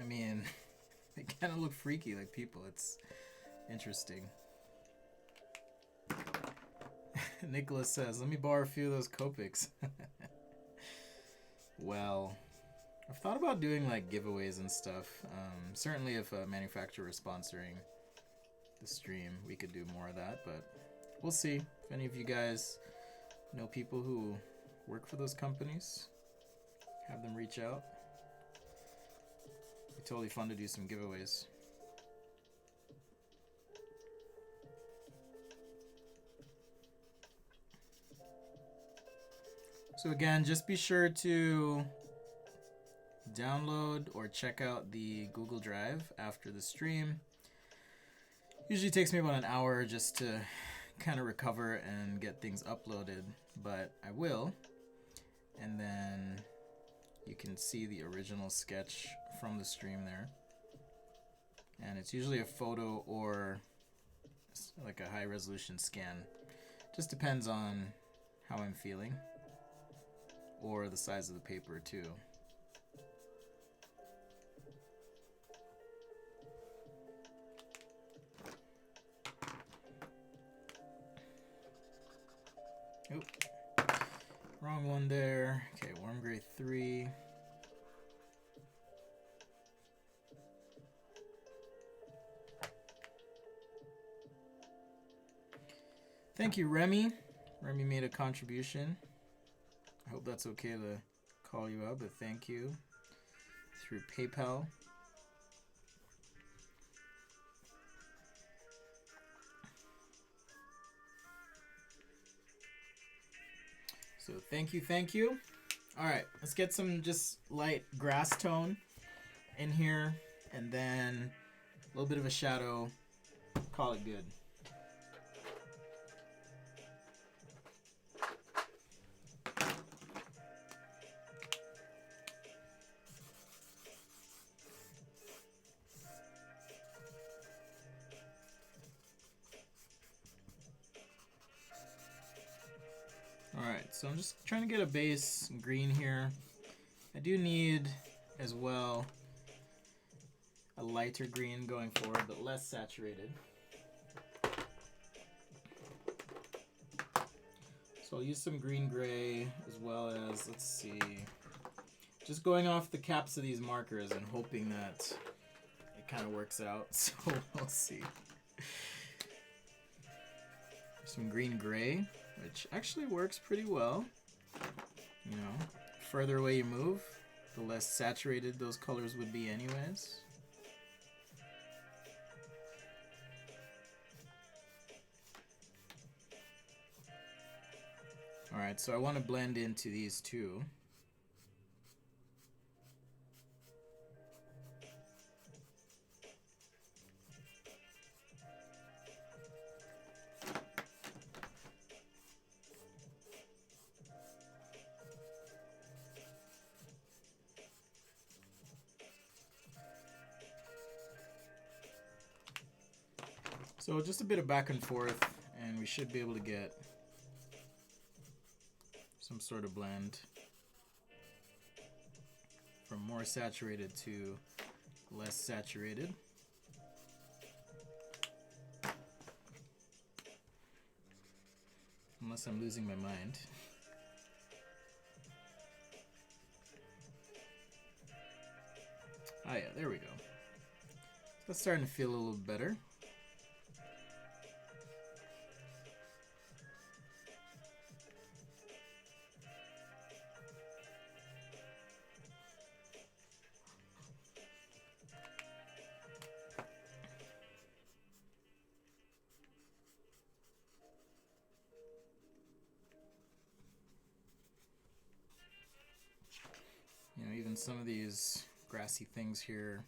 I mean, they kind of look freaky like people. It's interesting. Nicholas says, let me borrow a few of those Copics. Well, I've thought about doing like giveaways and stuff. Certainly if a manufacturer is sponsoring the stream, we could do more of that, but we'll see. If any of you guys know people who work for those companies, have them reach out. It'd be totally fun to do some giveaways. So again, just be sure to download or check out the Google Drive after the stream. Usually takes me about an hour just to kind of recover and get things uploaded, but I will. And then you can see the original sketch from the stream there. And it's usually a photo or like a high resolution scan. Just depends on how I'm feeling. Or the size of the paper too. Oop. Wrong one there. Okay, warm gray 3. Thank you, Remy. Remy made a contribution. I hope that's okay to call you out, but thank you. Through PayPal. So thank you, thank you. All right, let's get some just light grass tone in here, and then a little bit of a shadow. Call it good. Alright, so I'm just trying to get a base green here. I do need, as well, a lighter green going forward, but less saturated. So I'll use some green gray, as well as, let's see, just going off the caps of these markers and hoping that it kind of works out. So we'll see. Some green gray, which actually works pretty well. You know, further away you move, the less saturated those colors would be anyways. Alright, so I want to blend into these two. So just a bit of back and forth, and we should be able to get some sort of blend from more saturated to less saturated. Unless I'm losing my mind. Ah yeah, there we go. That's starting to feel a little better. You know, even some of these grassy things here,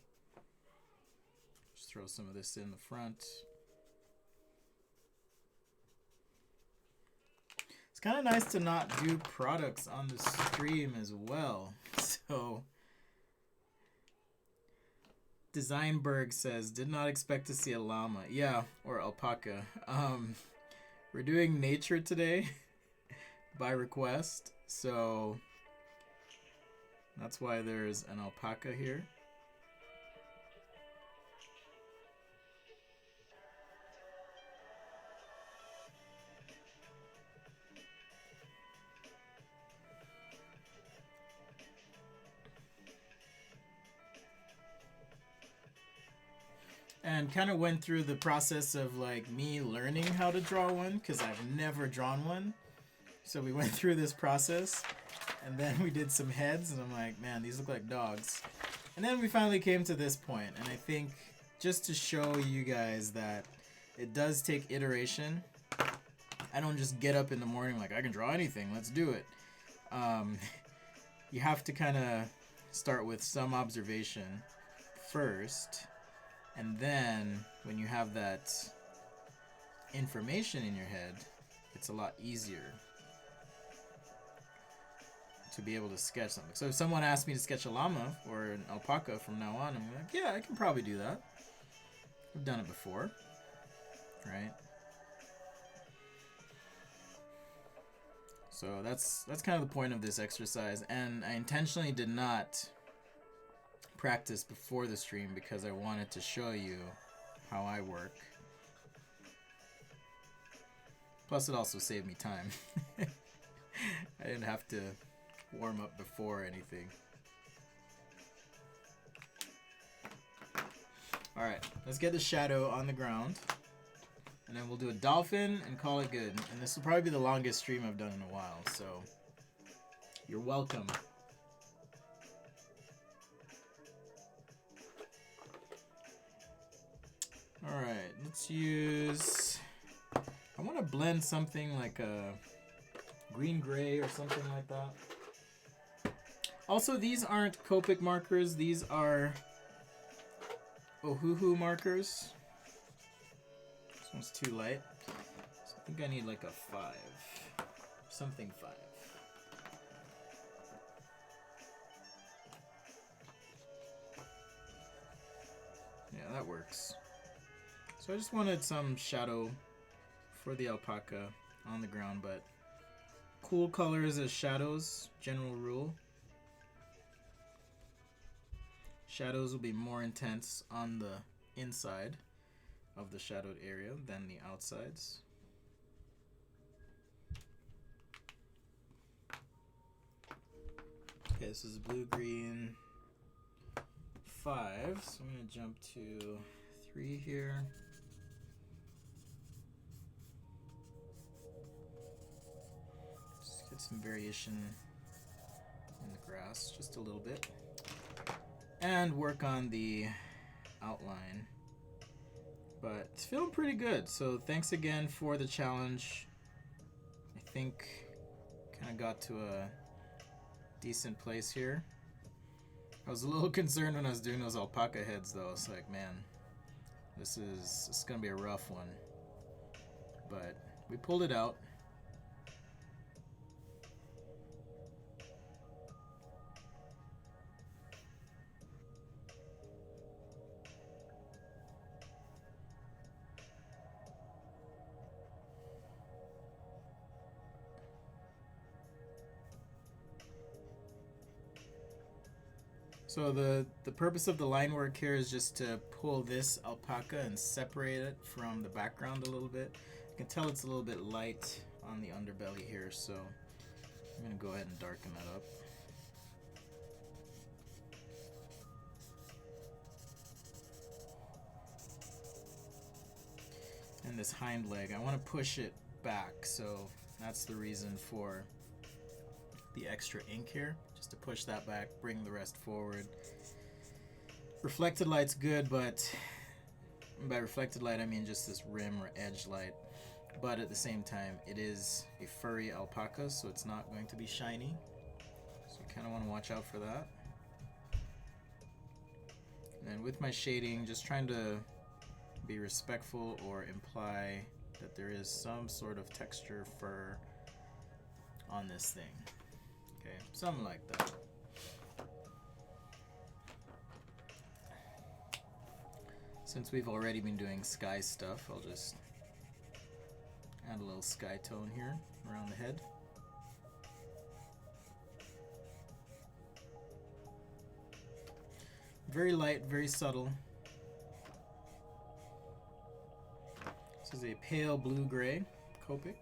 just throw some of this in the front. It's kind of nice to not do products on the stream as well. So, Designberg says, did not expect to see a llama. Yeah, or alpaca. We're doing nature today by request, so that's why there's an alpaca here. And kind of went through the process of like me learning how to draw one, because I've never drawn one. So we went through this process, and then we did some heads, and I'm like, man, these look like dogs. And then we finally came to this point, and I think just to show you guys that it does take iteration. I don't just get up in the morning like, I can draw anything, let's do it. You have to kind of start with some observation first, and then when you have that information in your head, it's a lot easier to be able to sketch something. So if someone asked me to sketch a llama or an alpaca from now on, I'm like, yeah, I can probably do that. I've done it before, right? So that's kind of the point of this exercise, and I intentionally did not practice before the stream because I wanted to show you how I work. Plus it also saved me time. I didn't have to warm up before anything. Alright, let's get the shadow on the ground. And then we'll do a dolphin and call it good. And this will probably be the longest stream I've done in a while, so you're welcome. Alright, let's use... I want to blend something like a green-gray or something like that. Also, these aren't Copic markers. These are Ohuhu markers. This one's too light. So I think I need like a 5. Something 5. Yeah, that works. So I just wanted some shadow for the alpaca on the ground, but cool colors as shadows, general rule. Shadows will be more intense on the inside of the shadowed area than the outsides. Okay, this is blue-green 5, so I'm going to jump to 3 here. Just get some variation in the grass, just a little bit. And work on the outline. But it's feeling pretty good, so thanks again for the challenge. I think kind of got to a decent place here. I was a little concerned when I was doing those alpaca heads though. It's like, man, this is gonna be a rough one. But we pulled it out. So the purpose of the line work here is just to pull this alpaca and separate it from the background a little bit. You can tell it's a little bit light on the underbelly here, so I'm going to go ahead and darken that up. And this hind leg, I want to push it back, so that's the reason for the extra ink here, just to push that back, bring the rest forward. Reflected light's good, but by reflected light I mean just this rim or edge light, but at the same time it is a furry alpaca, so it's not going to be shiny, so you kind of want to watch out for that. And then with my shading, just trying to be respectful or imply that there is some sort of texture fur on this thing. Okay, something like that. Since we've already been doing sky stuff, I'll just add a little sky tone here around the head. Very light, very subtle. This is a pale blue-gray Copic.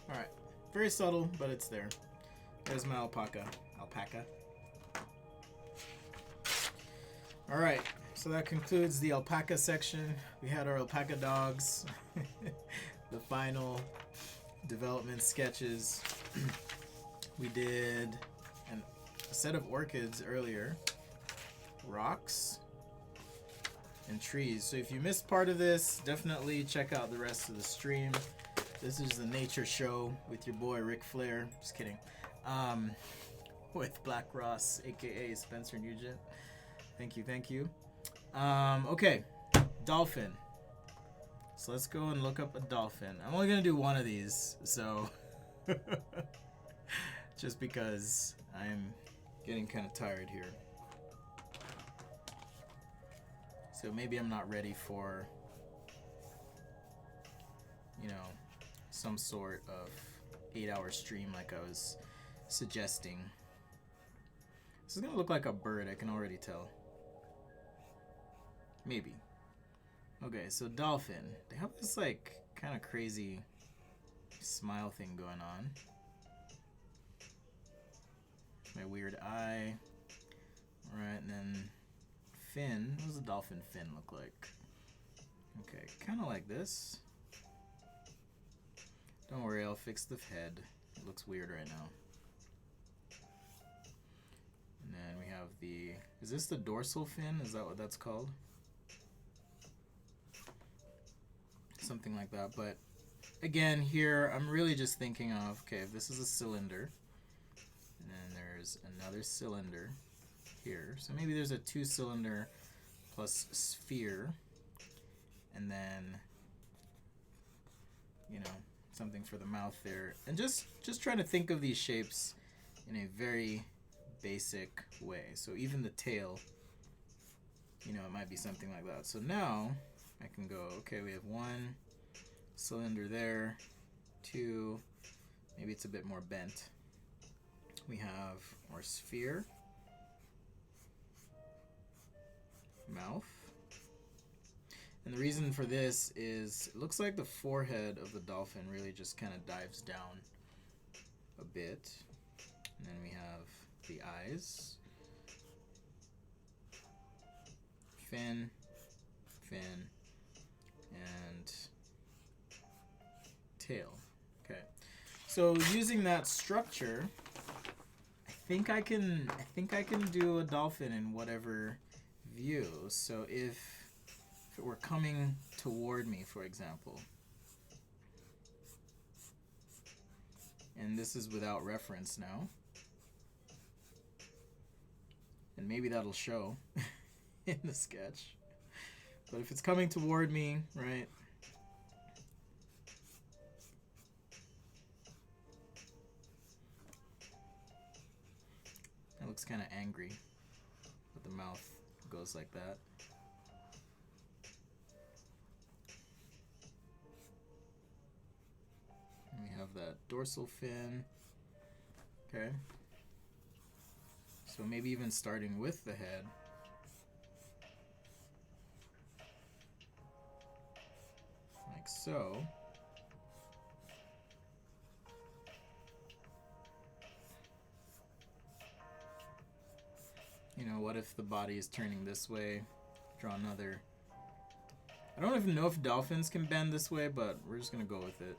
Alright, very subtle, but it's there. There's my alpaca. Alright, so that concludes the alpaca section. We had our alpaca dogs. The final development sketches. We did a set of orchids earlier, rocks, and trees. So if you missed part of this, definitely check out the rest of the stream. This is the nature show with your boy Ric Flair. Just kidding. With Black Ross, aka Spencer Nugent. Thank you. Okay, dolphin. So let's go and look up a dolphin. I'm only gonna do one of these, so just because I'm getting kind of tired here. So maybe I'm not ready for, some sort of 8-hour stream like I was suggesting. This is gonna look like a bird, I can already tell. Maybe. Okay, so dolphin. They have this like kind of crazy smile thing going on. My weird eye. Alright, and then fin. What does a dolphin fin look like? Okay, kind of like this. Don't worry, I'll fix the head. It looks weird right now. And the, is this the dorsal fin? Is that what that's called? Something like that. But again, here I'm really just thinking of, okay, if this is a cylinder, and then there's another cylinder here. So maybe there's a 2-cylinder plus sphere, and then, you know, something for the mouth there. And just trying to think of these shapes in a very basic way. So even the tail, you know, it might be something like that. So now I can go, okay, we have 1 cylinder there, 2, maybe it's a bit more bent. We have our sphere, mouth. And the reason for this is it looks like the forehead of the dolphin really just kind of dives down a bit. And then we have the eyes, fin, and tail. Okay. So using that structure, I think I can do a dolphin in whatever view. So if it were coming toward me, for example, and this is without reference now, and maybe that'll show in the sketch, but if it's coming toward me, right, it looks kind of angry, but the mouth goes like that. And we have that dorsal fin. Okay. So maybe even starting with the head. Like so. You know, what if the body is turning this way? Draw another. I don't even know if dolphins can bend this way, but we're just going to go with it.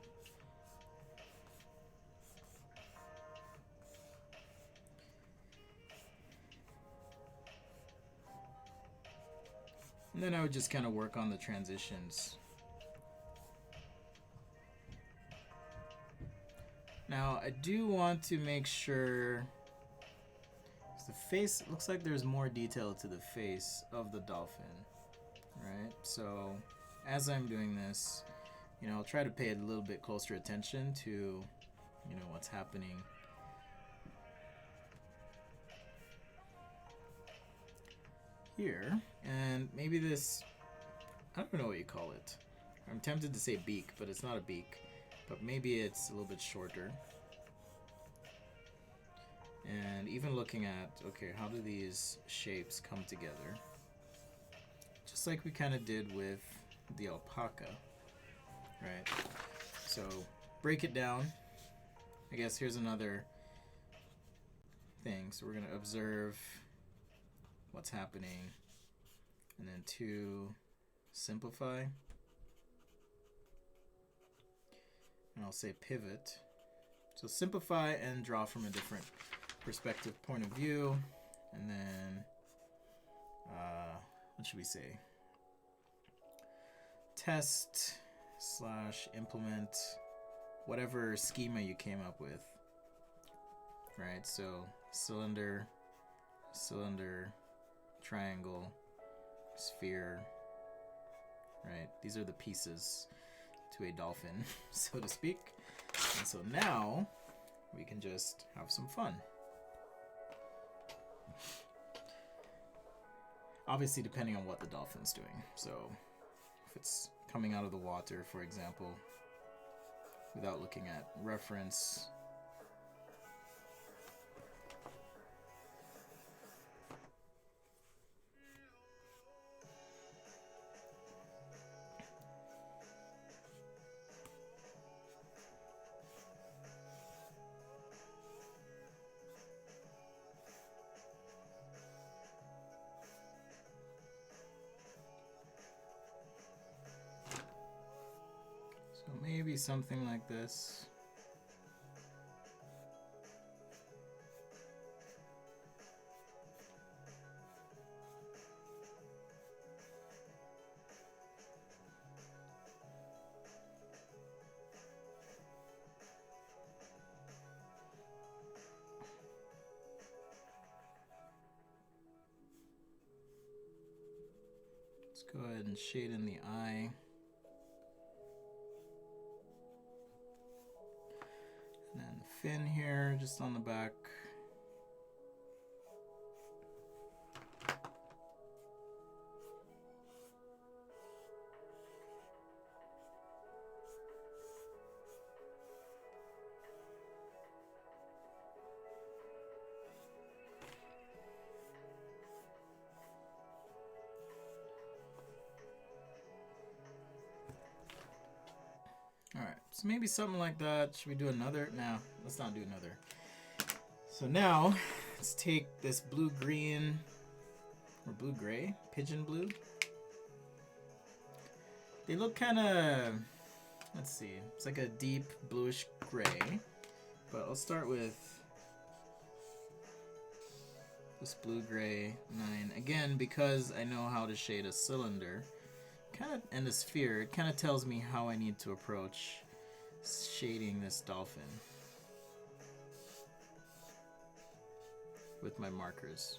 And then I would just kind of work on the transitions. Now, I do want to make sure the face, looks like there's more detail to the face of the dolphin, right? So as I'm doing this, you know, I'll try to pay a little bit closer attention to, you know, what's happening here. And maybe this, I don't know what you call it. I'm tempted to say beak, but it's not a beak. But maybe it's a little bit shorter. And even looking at, okay, how do these shapes come together? Just like we kind of did with the alpaca, right? So break it down. I guess here's another thing. So we're going to observe what's happening. And then to simplify. And I'll say pivot. So simplify and draw from a different perspective, point of view. And then, what should we say? Test / implement whatever schema you came up with. Right, so cylinder, triangle, sphere, right? These are the pieces to a dolphin, so to speak. And so now we can just have some fun. Obviously, depending on what the dolphin's doing. So if it's coming out of the water, for example, without looking at reference, so maybe something like this. Let's go ahead and shade in the eye. And then the fin here, just on the back. Alright, so maybe something like that. Should we do another? No, let's not do another. So now, let's take this blue-green, or blue-gray, pigeon blue. They look kind of, let's see, it's like a deep bluish gray. But I'll start with this blue-gray 9. Again, because I know how to shade a cylinder. And a sphere, it kind of tells me how I need to approach shading this dolphin with my markers.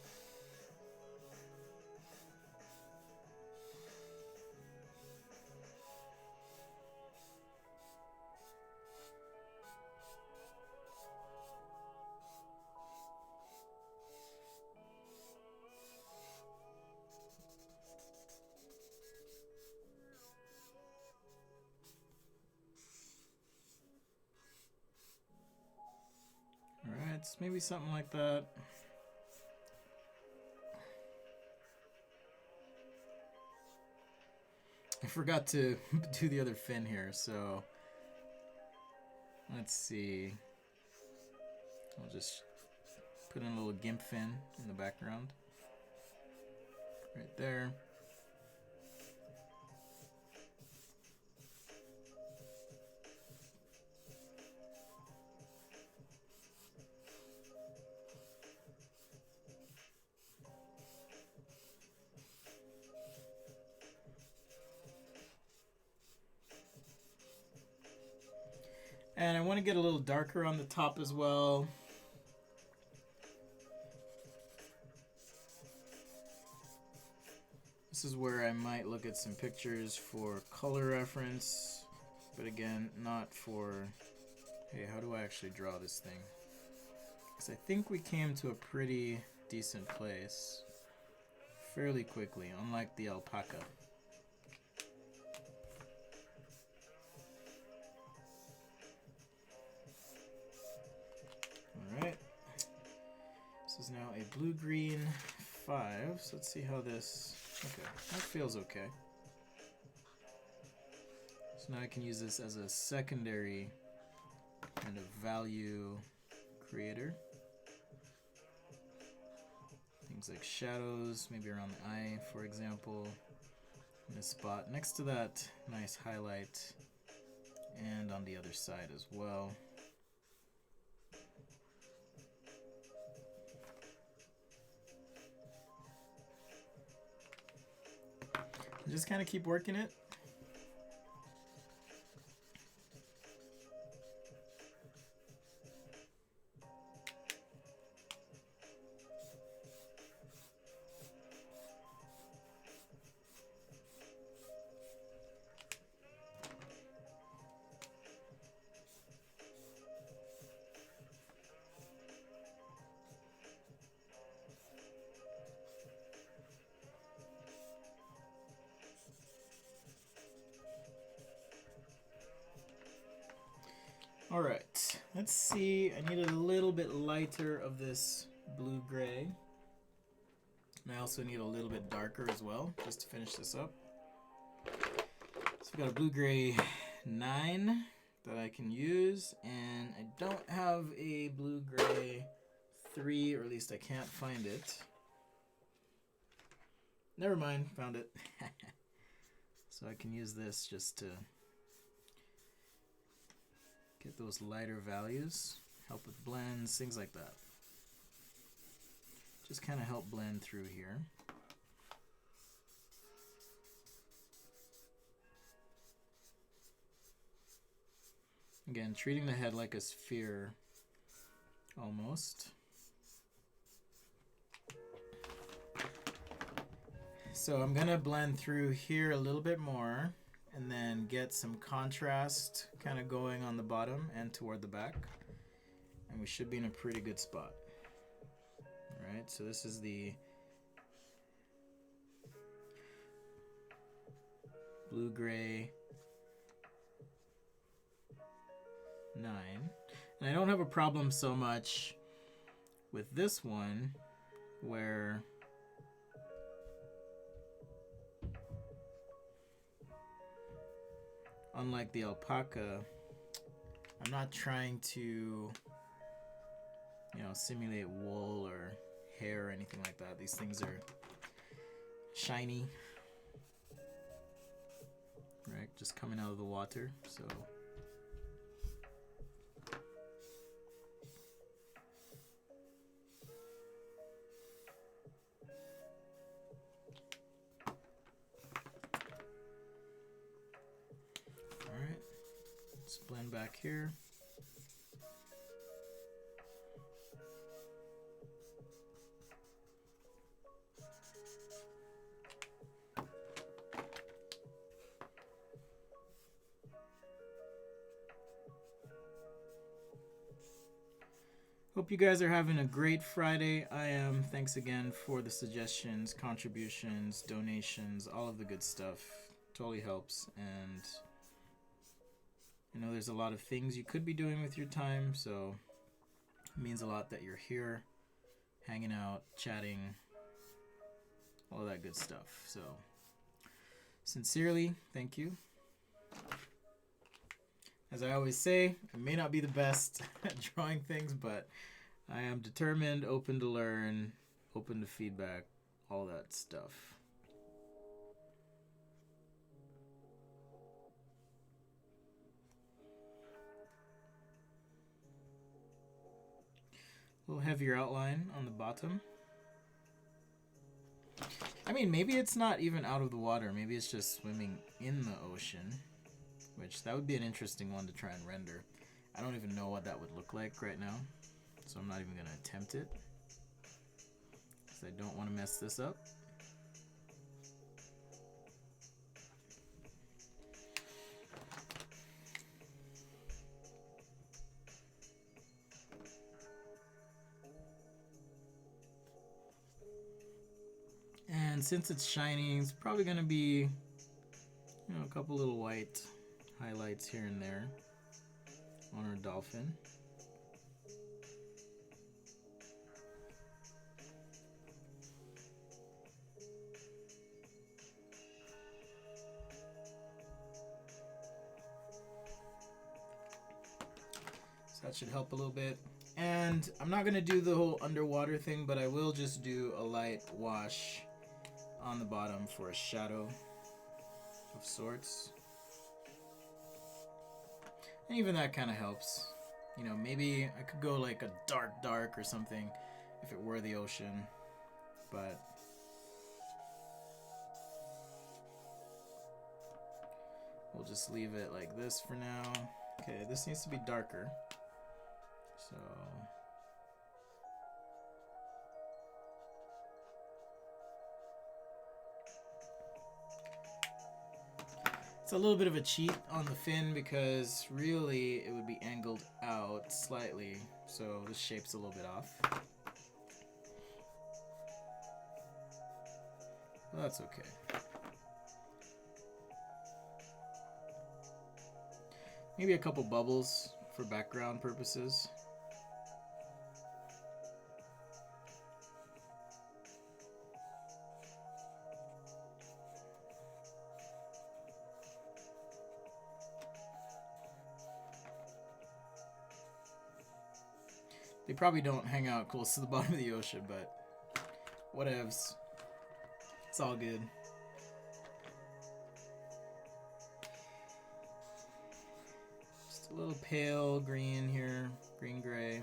Alright, so maybe something like that. I forgot to do the other fin here, so let's see. I'll just put in a little gimp fin in the background. Right there. And I want to get a little darker on the top as well. This is where I might look at some pictures for color reference. But again, not for, hey, how do I actually draw this thing? Because I think we came to a pretty decent place fairly quickly, unlike the alpaca. Alright, this is now a blue-green 5, so let's see how this, okay, that feels okay. So now I can use this as a secondary kind of value creator. Things like shadows, maybe around the eye, for example, in this spot next to that nice highlight, and on the other side as well. Just kind of keep working it. Alright, let's see. I need a little bit lighter of this blue-gray. And I also need a little bit darker as well, just to finish this up. So we've got a blue-gray 9 that I can use, and I don't have a blue-gray 3, or at least I can't find it. Never mind, found it. So I can use this just to get those lighter values, help with blends, things like that. Just kind of help blend through here. Again, treating the head like a sphere, almost. So I'm gonna blend through here a little bit more and then get some contrast kind of going on the bottom and toward the back. And we should be in a pretty good spot. Alright, so this is the blue-gray 9. And I don't have a problem so much with this one where unlike the alpaca, I'm not trying to, simulate wool or hair or anything like that. These things are shiny, right? Just coming out of the water, so. Let's blend back here. Hope you guys are having a great Friday. I am. Thanks again for the suggestions, contributions, donations, all of the good stuff. Totally helps. And I know there's a lot of things you could be doing with your time, so it means a lot that you're here, hanging out, chatting, all of that good stuff. So, sincerely, thank you. As I always say, I may not be the best at drawing things, but I am determined, open to learn, open to feedback, all that stuff. A little heavier outline on the bottom. I mean, maybe it's not even out of the water. Maybe it's just swimming in the ocean, which that would be an interesting one to try and render. I don't even know what that would look like right now, so I'm not even going to attempt it, because I don't want to mess this up. And since it's shiny, it's probably going to be, a couple little white highlights here and there on our dolphin. So that should help a little bit. And I'm not going to do the whole underwater thing, but I will just do a light wash on the bottom for a shadow of sorts. And even that kind of helps. Maybe I could go like a dark or something if it were the ocean, but we'll just leave it like this for now. Okay, this needs to be darker. So it's a little bit of a cheat on the fin because really it would be angled out slightly, so the shape's a little bit off. Well, that's okay. Maybe a couple bubbles for background purposes. They probably don't hang out close to the bottom of the ocean, but whatevs. It's all good. Just a little pale green here, green-gray.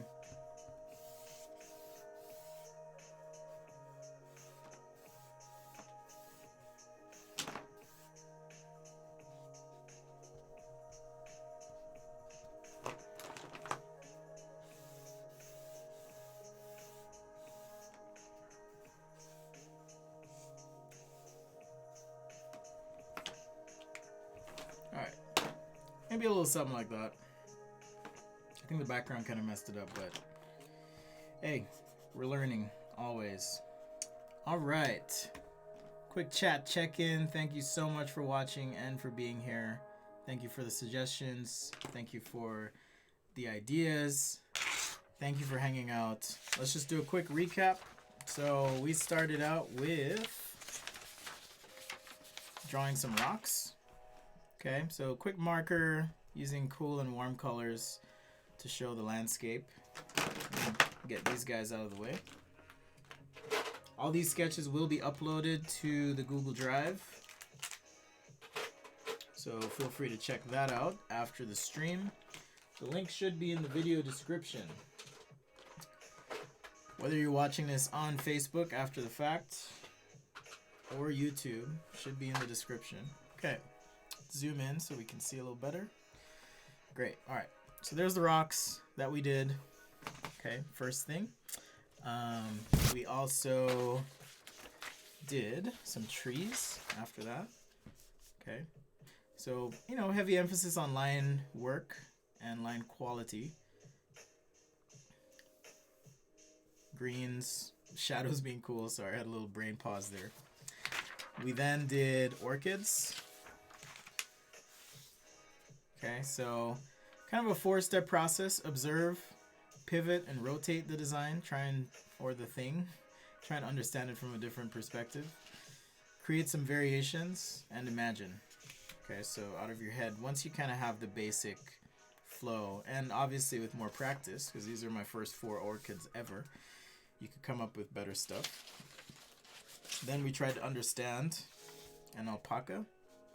Maybe a little something like that. I think the background kind of messed it up, but hey, we're learning always. All right. Quick chat check-in. Thank you so much for watching and for being here. Thank you for the suggestions. Thank you for the ideas. Thank you for hanging out. Let's just do a quick recap. So we started out with drawing some rocks. Okay, so quick marker using cool and warm colors to show the landscape. Get these guys out of the way. All these sketches will be uploaded to the Google Drive. So feel free to check that out after the stream. The link should be in the video description. Whether you're watching this on Facebook after the fact or YouTube, should be in the description. Okay, zoom in so we can see a little better. Great, all right. So there's the rocks that we did. Okay, first thing. We also did some trees after that. Okay, so, you know, heavy emphasis on line work and line quality. Greens, shadows being cool. Sorry, I had a little brain pause there. We then did orchids. Okay, so kind of a 4-step process. Observe, pivot, and rotate the design. Try and understand it from a different perspective. Create some variations and imagine. Okay, so out of your head, once you kind of have the basic flow, and obviously with more practice, because these are my first 4 orchids ever, you could come up with better stuff. Then we tried to understand an alpaca.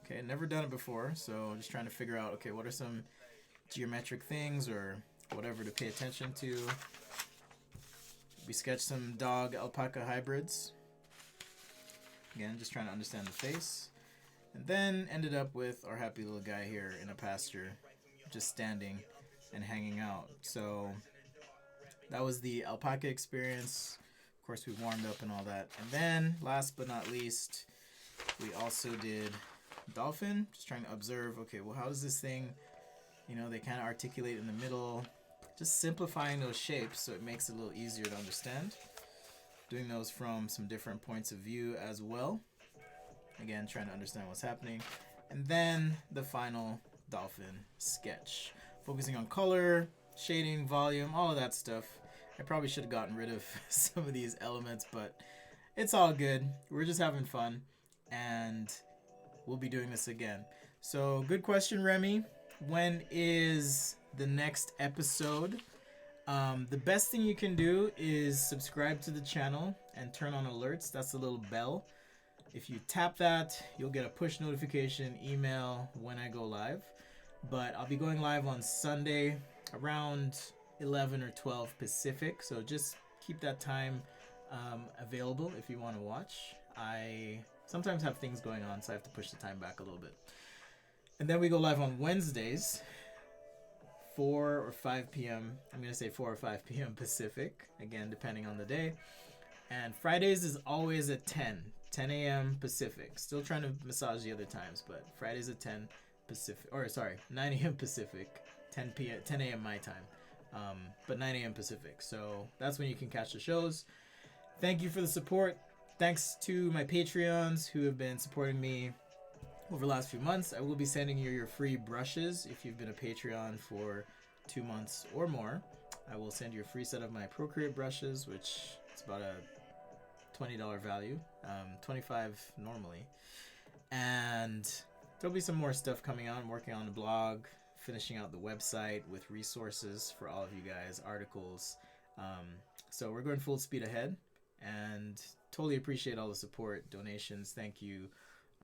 Okay, never done it before, so just trying to figure out, okay, what are some geometric things or whatever to pay attention to. We sketched some dog alpaca hybrids. Again, just trying to understand the face. And then ended up with our happy little guy here in a pasture, just standing and hanging out. So that was the alpaca experience. Of course, we warmed up and all that. And then, last but not least, we also did Dolphin. Just trying to observe, okay, well, how does this thing, you know, they kind of articulate in the middle. Just simplifying those shapes so it makes it a little easier to understand. Doing those from some different points of view as well. Again, trying to understand what's happening. And then the final dolphin sketch. Focusing on color, shading, volume, all of that stuff. I probably should have gotten rid of some of these elements, but it's all good. We're just having fun, and we'll be doing this again. So, good question, Remy. When is the next episode? The best thing you can do is subscribe to the channel and turn on alerts. That's the little bell. If you tap that, you'll get a push notification email when I go live. But I'll be going live on Sunday around 11 or 12 Pacific. So just keep that time available if you want to watch. I sometimes have things going on, so I have to push the time back a little bit. And then we go live on Wednesdays, 4 or 5 p.m. I'm going to say 4 or 5 p.m. Pacific, again, depending on the day. And Fridays is always at 10 a.m. Pacific. Still trying to massage the other times, but Fridays at 10 Pacific, or sorry, 9 a.m. Pacific, 10 a.m. my time, but 9 a.m. Pacific. So that's when you can catch the shows. Thank you for the support. Thanks to my Patreons who have been supporting me over the last few months. I will be sending you your free brushes if you've been a Patreon for 2 months or more. I will send you a free set of my Procreate brushes, which is about a $20 value, $25 normally. And there'll be some more stuff coming out. I'm working on the blog, finishing out the website with resources for all of you guys, articles. So we're going full speed ahead, and totally appreciate all the support, donations. Thank you